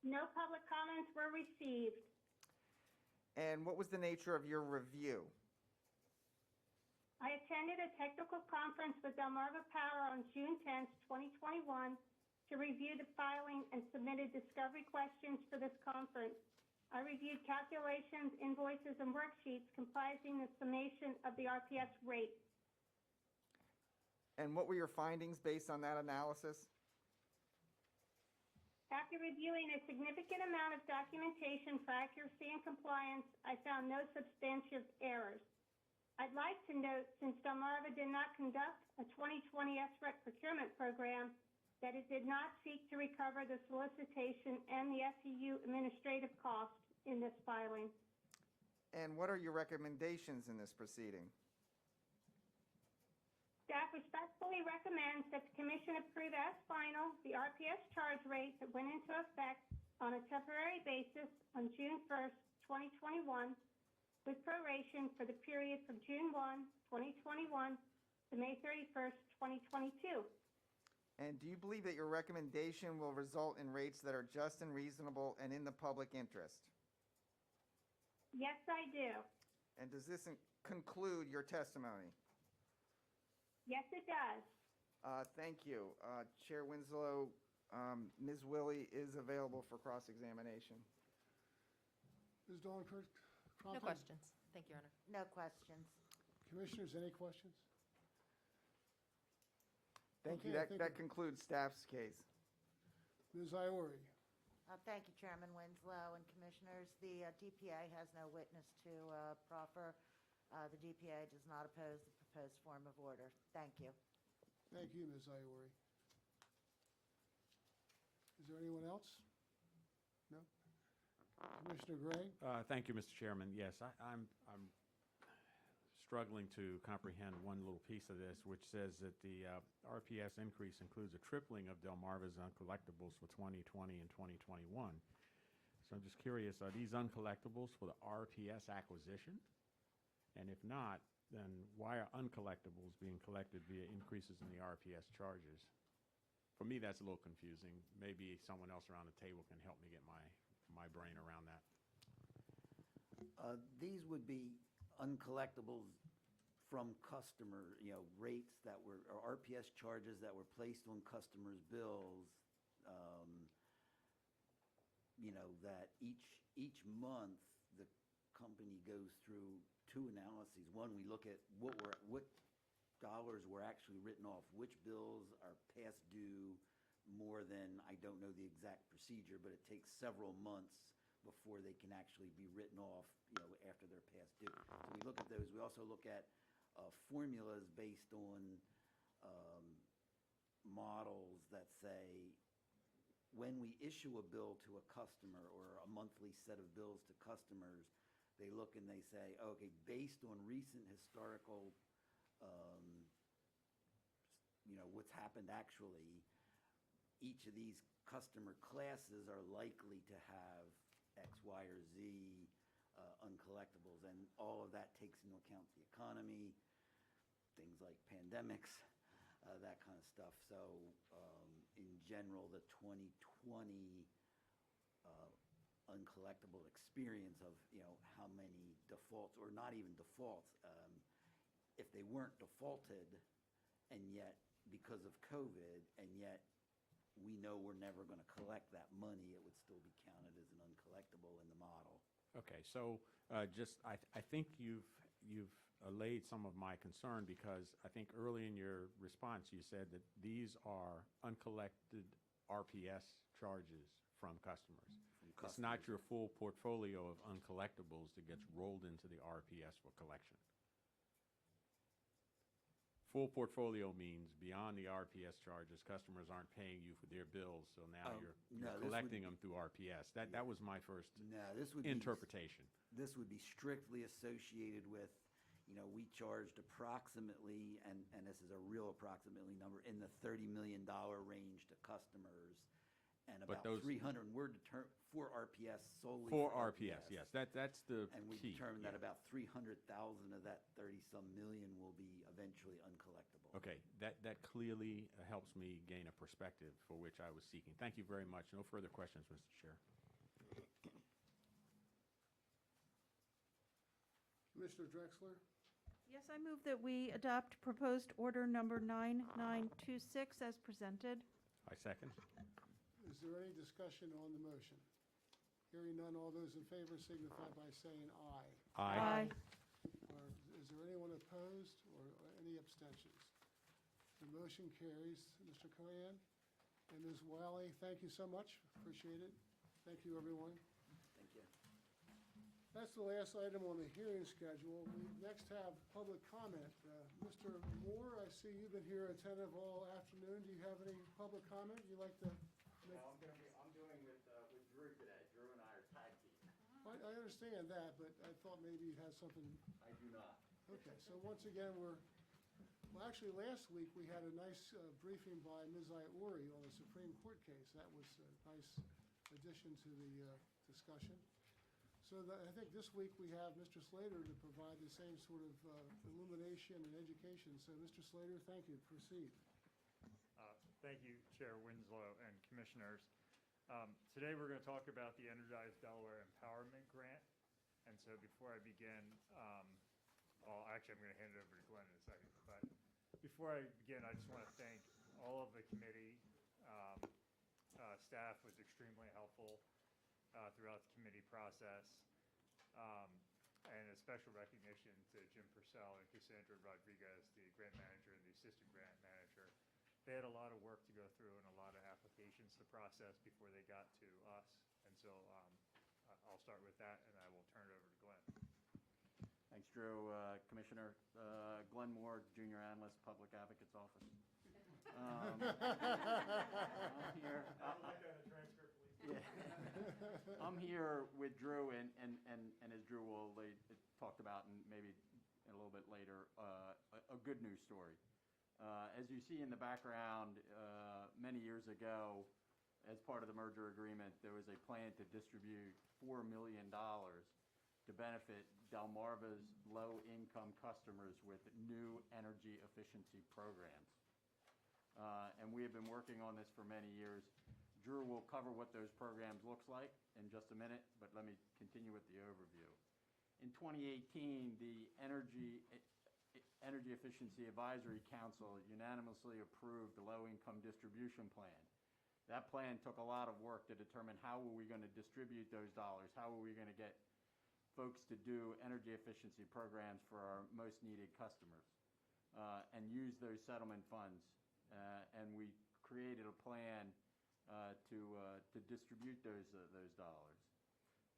No public comments were received. And what was the nature of your review? I attended a technical conference with Delmarva Power on June 10th, 2021 to review the filing and submitted discovery questions for this conference. I reviewed calculations, invoices, and worksheets comprising the summation of the RPS rate. And what were your findings based on that analysis? After reviewing a significant amount of documentation for accuracy and compliance, I found no substantive errors. I'd like to note, since Delmarva did not conduct a 2020 SREC procurement program, that it did not seek to recover the solicitation and the SEU administrative cost in this filing. And what are your recommendations in this proceeding? Staff respectfully recommends that the Commission approve as final the RPS charge rate that went into effect on a temporary basis on June 1st, 2021, with proration for the period from June 1, 2021 to May 31st, 2022. And do you believe that your recommendation will result in rates that are just and reasonable and in the public interest? Yes, I do. And does this conclude your testimony? Yes, it does. Thank you. Chair Winslow, Ms. Willie is available for cross-examination. Ms. Dawn Crompton? No questions. Thank you, Your Honor. No questions. Commissioners, any questions? Thank you. Okay, I think That concludes staff's case. Ms. Iori. Thank you, Chairman Winslow and Commissioners. The DPA has no witness to proffer. The DPA does not oppose the proposed form of order. Thank you. Thank you, Ms. Iori. Is there anyone else? No? Commissioner Gray? Thank you, Mr. Chairman. Yes, I'm struggling to comprehend one little piece of this, which says that the RPS increase includes a tripling of Delmarva's uncollectibles for 2020 and 2021. So I'm just curious, are these uncollectibles for the RPS acquisition? And if not, then why are uncollectibles being collected via increases in the RPS charges? For me, that's a little confusing. Maybe someone else around the table can help me get my brain around that. These would be uncollectibles from customer, rates that were, or RPS charges that were placed on customers' bills, that each month the company goes through two analyses. One, we look at what dollars were actually written off, which bills are past due more than, I don't know the exact procedure, but it takes several months before they can actually be written off, after they're past due. So we look at those. We also look at formulas based on models that say when we issue a bill to a customer or a monthly set of bills to customers, they look and they say, okay, based on recent historical, what's happened actually, each of these customer classes are likely to have X, Y, or Z uncollectibles, and all of that takes into account the economy, things like pandemics, that kind of stuff. So in general, the 2020 uncollectible experience of, how many defaults, or not even defaults, if they weren't defaulted, and yet because of COVID, and yet we know we're never going to collect that money, it would still be counted as an uncollectible in the model. Okay, so I think you've allayed some of my concern, because I think early in your response you said that these are uncollected RPS charges from customers. It's not your full portfolio of uncollectibles that gets rolled into the RPS for collection. Full portfolio means beyond the RPS charges, customers aren't paying you for their bills, so now you're collecting them through RPS. That was my first interpretation. This would be strictly associated with, we charged approximately, and this is a real approximately number, in the $30 million range to customers, and about 300 were determined for RPS solely. For RPS, yes, that's the key. And we determined that about 300,000 of that 30-some million will be eventually uncollectible. Okay, that clearly helps me gain a perspective for which I was seeking. Thank you very much. No further questions, Mr. Chair. Commissioner Drexler? Yes, I move that we adopt proposed order number 9926 as presented. I second. Is there any discussion on the motion? Hearing none, all those in favor signify by saying aye. Aye. Is there anyone opposed or any abstentions? The motion carries. Mr. Cohen and Ms. Wiley, thank you so much. Appreciate it. Thank you, everyone. Thank you. That's the last item on the hearing schedule. We next have public comment. Mr. Moore, I see you've been here attentive all afternoon. Do you have any public comment you'd like to make? No, I'm doing with Drew today. Drew and I are tag team. I understand that, but I thought maybe you had something. I do not. Okay, so once again, actually, last week, we had a nice briefing by Ms. Iori on the Supreme Court case. That was a nice addition to the discussion. So I think this week we have Mr. Slater to provide the same sort of illumination and education. So, Mr. Slater, thank you. Proceed. Thank you, Chair Winslow and Commissioners. Today we're going to talk about the Energize Delaware Empowerment Grant. And so before I begin, I'm going to hand it over to Glenn in a second. But before I begin, I just want to thank all of the committee. Staff was extremely helpful throughout the committee process. And a special recognition to Jim Purcell and Cassandra Rodriguez, the grant manager and the assistant grant manager. they had a lot of work to go through and a lot of applications to process before they got to us. And so I'll start with that, and I will turn it over to Glenn. Thanks, Drew. Commissioner, Glenn Moore, Junior Analyst, Public Advocate's Office. I'm here. I'm here with Drew, and as Drew will talked about, and maybe a little bit later, a good news story. As you see in the background, many years ago, as part of the merger agreement, there was a plan to distribute $4 million to benefit Delmarva's low-income customers with new energy efficiency programs. And we have been working on this for many years. Drew will cover what those programs looks like in just a minute, but let me continue with the overview. In 2018, the Energy Efficiency Advisory Council unanimously approved the low-income distribution plan. That plan took a lot of work to determine how were we going to distribute those dollars, how were we going to get folks to do energy efficiency programs for our most needed customers, and use those settlement funds. And we created a plan to distribute those dollars.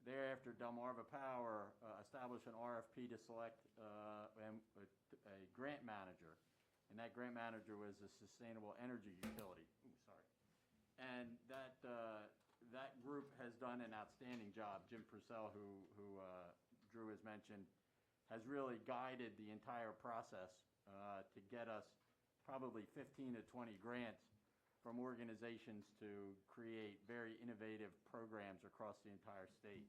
Thereafter, Delmarva Power established an RFP to select a grant manager, and that grant manager was a sustainable energy utility. Ooh, sorry. And that group has done an outstanding job. Jim Purcell, who Drew has mentioned, has really guided the entire process to get us probably 15 to 20 grants from organizations to create very innovative programs across the entire state.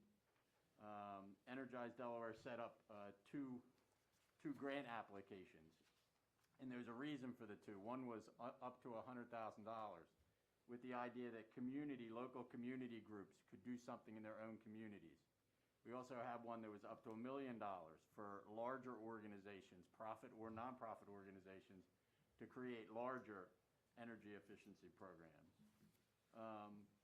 Energize Delaware set up two grant applications, and there's a reason for the two. One was up to $100,000 with the idea that local community groups could do something in their own communities. We also have one that was up to $1 million for larger organizations, profit or nonprofit organizations, to create larger energy efficiency programs.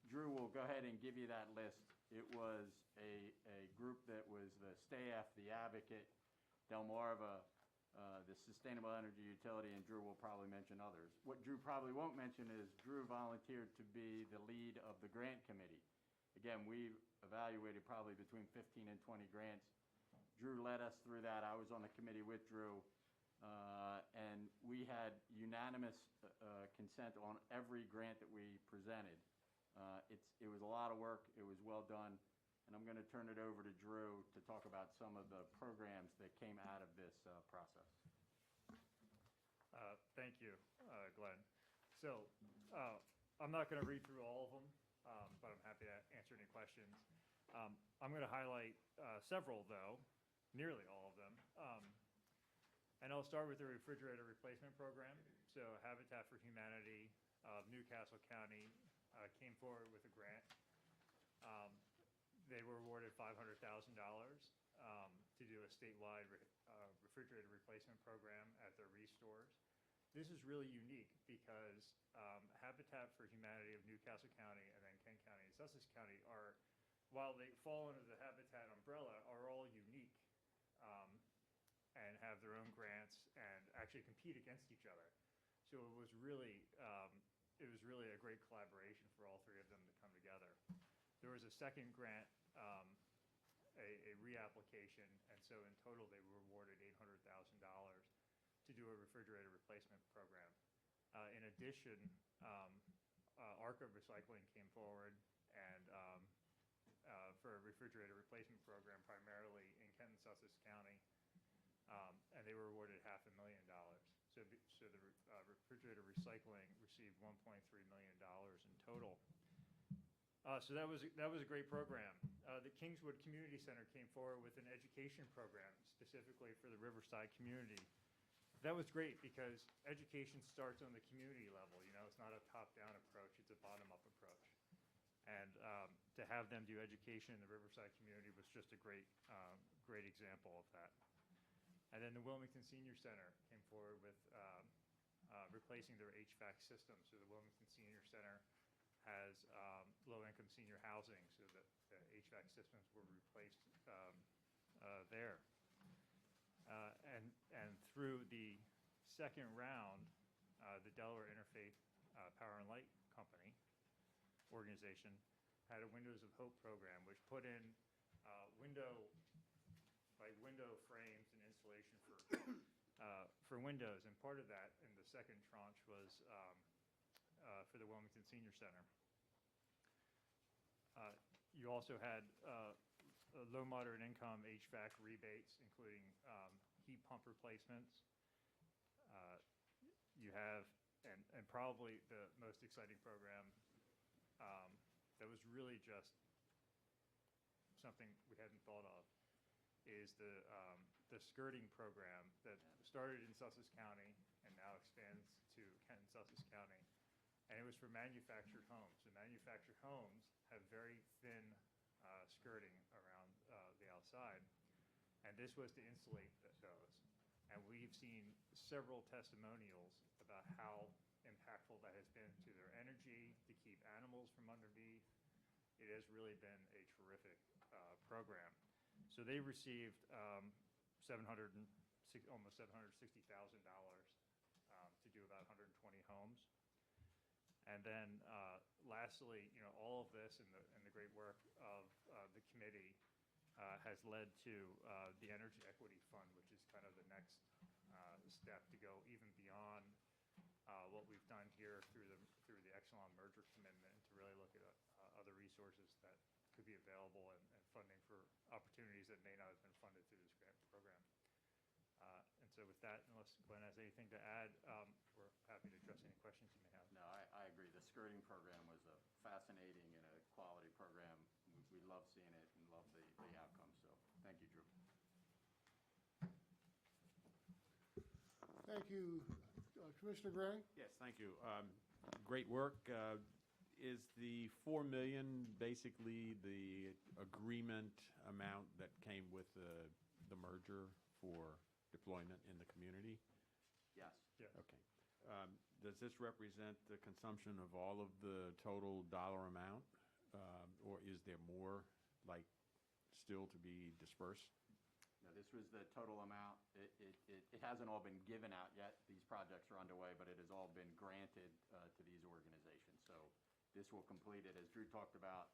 Drew will go ahead and give you that list. It was a group that was the staff, the advocate, Delmarva, the Sustainable Energy Utility, and Drew will probably mention others. What Drew probably won't mention is Drew volunteered to be the lead of the grant committee. Again, we've evaluated probably between 15 and 20 grants. Drew led us through that. I was on the committee with Drew, and we had unanimous consent on every grant that we presented. It was a lot of work. It was well done. And I'm going to turn it over to Drew to talk about some of the programs that came out of this process. Thank you, Glenn. So I'm not going to read through all of them, but I'm happy to answer any questions. I'm going to highlight several, though, nearly all of them. And I'll start with the refrigerator replacement program. So Habitat for Humanity of Newcastle County came forward with a grant. They were awarded $500,000 to do a statewide refrigerator replacement program at their restores. This is really unique because Habitat for Humanity of Newcastle County and then Kent County and Sussex County are, while they fall under the Habitat umbrella, are all unique and have their own grants and actually compete against each other. So it was really a great collaboration for all three of them to come together. There was a second grant, a reapplication, and so in total they were awarded $800,000 to do a refrigerator replacement program. In addition, ARCA Recycling came forward and for a refrigerator replacement program primarily in Kent and Sussex County, and they were awarded $500,000. So the refrigerator recycling received $1.3 million in total. So that was a great program. The Kingswood Community Center came forward with an education program specifically for the Riverside community. That was great because education starts on the community level. You know, it's not a top-down approach; it's a bottom-up approach. And to have them do education in the Riverside community was just a great example of that. And then the Wilmington Senior Center came forward with replacing their HVAC system. So the Wilmington Senior Center has low-income senior housing, so that the HVAC systems were replaced there. And through the second round the Delaware Interfaith Power and Light Company organization had a Windows of Hope program, which put in window frames and insulation for windows. And part of that in the second tranche was for the Wilmington Senior Center. You also had low moderate income HVAC rebates, including heat pump replacements. You have, and probably the most exciting program that was really just something we hadn't thought of is the skirting program that started in Sussex County and now expands to Kent and Sussex County. And it was for manufactured homes. So manufactured homes have very thin skirting around the outside. And this was to insulate those. And we've seen several testimonials about how impactful that has been to their energy, to keep animals from underneath. It has really been a terrific program. So they received almost $760,000 to do about 120 homes. And then lastly, all of this and the great work of the committee has led to the Energy Equity Fund, which is kind of the next step to go even beyond what we've done here through the Exelon merger commitment, to really look at other resources that could be available and funding for opportunities that may not have been funded through this grant program. And so with that, unless Glenn has anything to add, we're happy to address any questions you may have. No, I agree. The skirting program was a fascinating and a quality program. We love seeing it and love the outcome. So thank you, Drew. Thank you. Commissioner Gray? Yes, thank you. Great work. Is the $4 million basically the agreement amount that came with the merger for deployment in the community? Yes. Yes. Okay. Does this represent the consumption of all of the total dollar amount? Or is there more, like, still to be dispersed? No, this was the total amount. It hasn't all been given out yet. These projects are underway, but it has all been granted to these organizations. So this will complete it. As Drew talked about,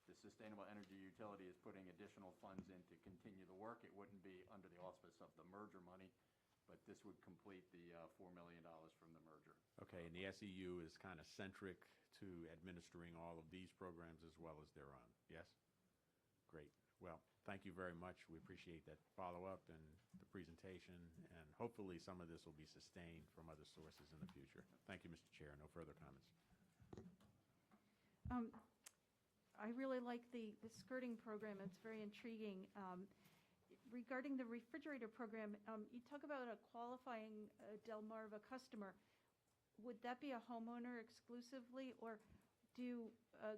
the Sustainable Energy Utility is putting additional funds in to continue the work. It wouldn't be under the auspice of the merger money, but this would complete the $4 million from the merger. Okay, and the SEU is kind of centric to administering all of these programs as well as their own, yes? Great. Well, thank you very much. We appreciate that follow-up and the presentation, and hopefully some of this will be sustained from other sources in the future. Thank you, Mr. Chair. No further comments. I really like the skirting program. It's very intriguing. Regarding the refrigerator program, you talk about a qualifying Delmarva customer. Would that be a homeowner exclusively, or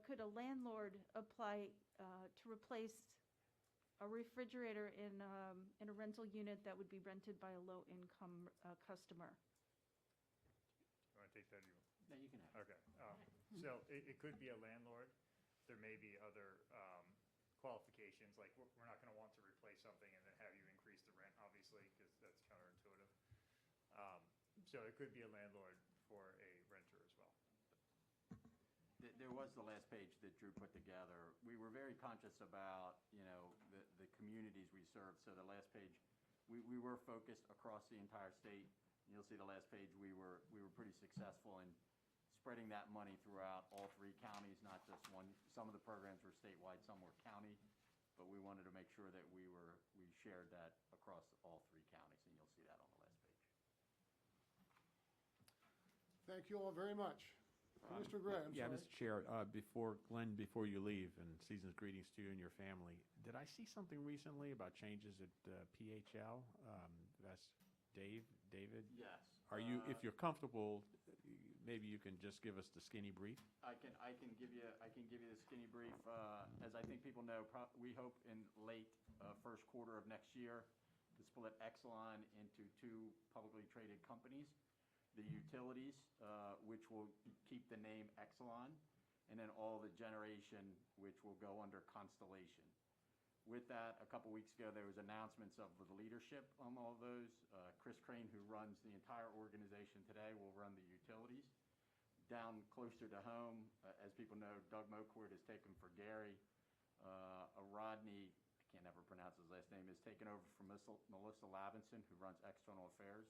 could a landlord apply to replace a refrigerator in a rental unit that would be rented by a low-income customer? You want to take that? No, you can have it. Okay. So it could be a landlord. There may be other qualifications, like we're not going to want to replace something and then have you increase the rent, obviously, because that's counterintuitive. So it could be a landlord for a renter as well. There was the last page that Drew put together. We were very conscious about, the communities we serve. So the last page, we were focused across the entire state. You'll see the last page, we were pretty successful in spreading that money throughout all three counties, not just one. Some of the programs were statewide, some were county, but we wanted to make sure that we shared that across all three counties, and you'll see that on the last page. Thank you all very much. Mr. Gray, I'm Yeah, sorry. Mr. Chair, Glenn, before you leave, and season's greetings to you and your family, did I see something recently about changes at PHL? That's David? Yes. Are you, if you're comfortable, maybe you can just give us the skinny brief? I can give you the skinny brief. As I think people know, we hope in late first quarter of next year to split Exelon into two publicly traded companies. The utilities, which will keep the name Exelon, and then all the generation, which will go under Constellation. With that, a couple weeks ago, there was announcements of the leadership on all of those. Chris Crane, who runs the entire organization today, will run the utilities. Down closer to home, as people know, Doug Mocourt has taken for Gary. Rodney, I can't ever pronounce his last name, has taken over from Melissa Lavinson, who runs external affairs.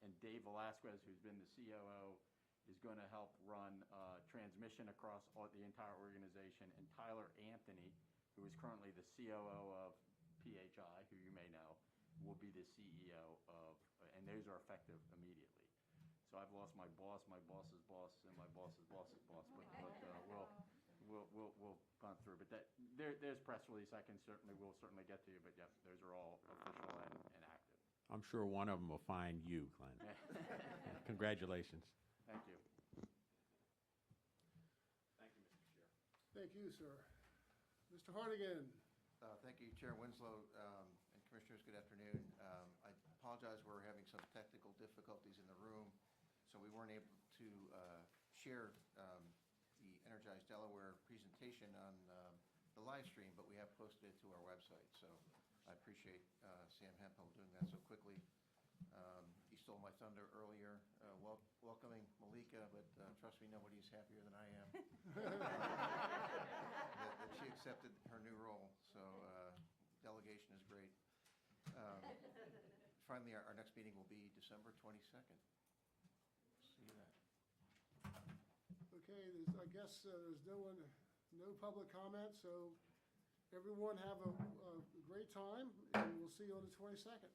And Dave Velasquez, who's been the COO, is going to help run transmission across the entire organization. And Tyler Anthony, who is currently the COO of PHI, who you may know, will be the CEO of, and those are effective immediately. So I've lost my boss's boss, and my boss's boss's boss, but we'll gone through. But there's press release we'll certainly get to you, but yeah, those are all official and active. I'm sure one of them will find you, Glenn. Congratulations. Thank you. Thank you, Mr. Chair. Thank you, sir. Mr. Hartigan. Thank you, Chair Winslow, and Commissioners. Good afternoon. I apologize, we're having some technical difficulties in the room, so we weren't able to share the Energize Delaware presentation on the live stream, but we have posted it to our website. So I appreciate Sam Hemphill doing that so quickly. He stole my thunder earlier, welcoming Malika, but trust me, nobody's happier than I am that she accepted her new role. So delegation is great. Finally, our next meeting will be December 22nd. See you then. Okay, I guess there's no public comment, so everyone have a great time, and we'll see you on the 22nd.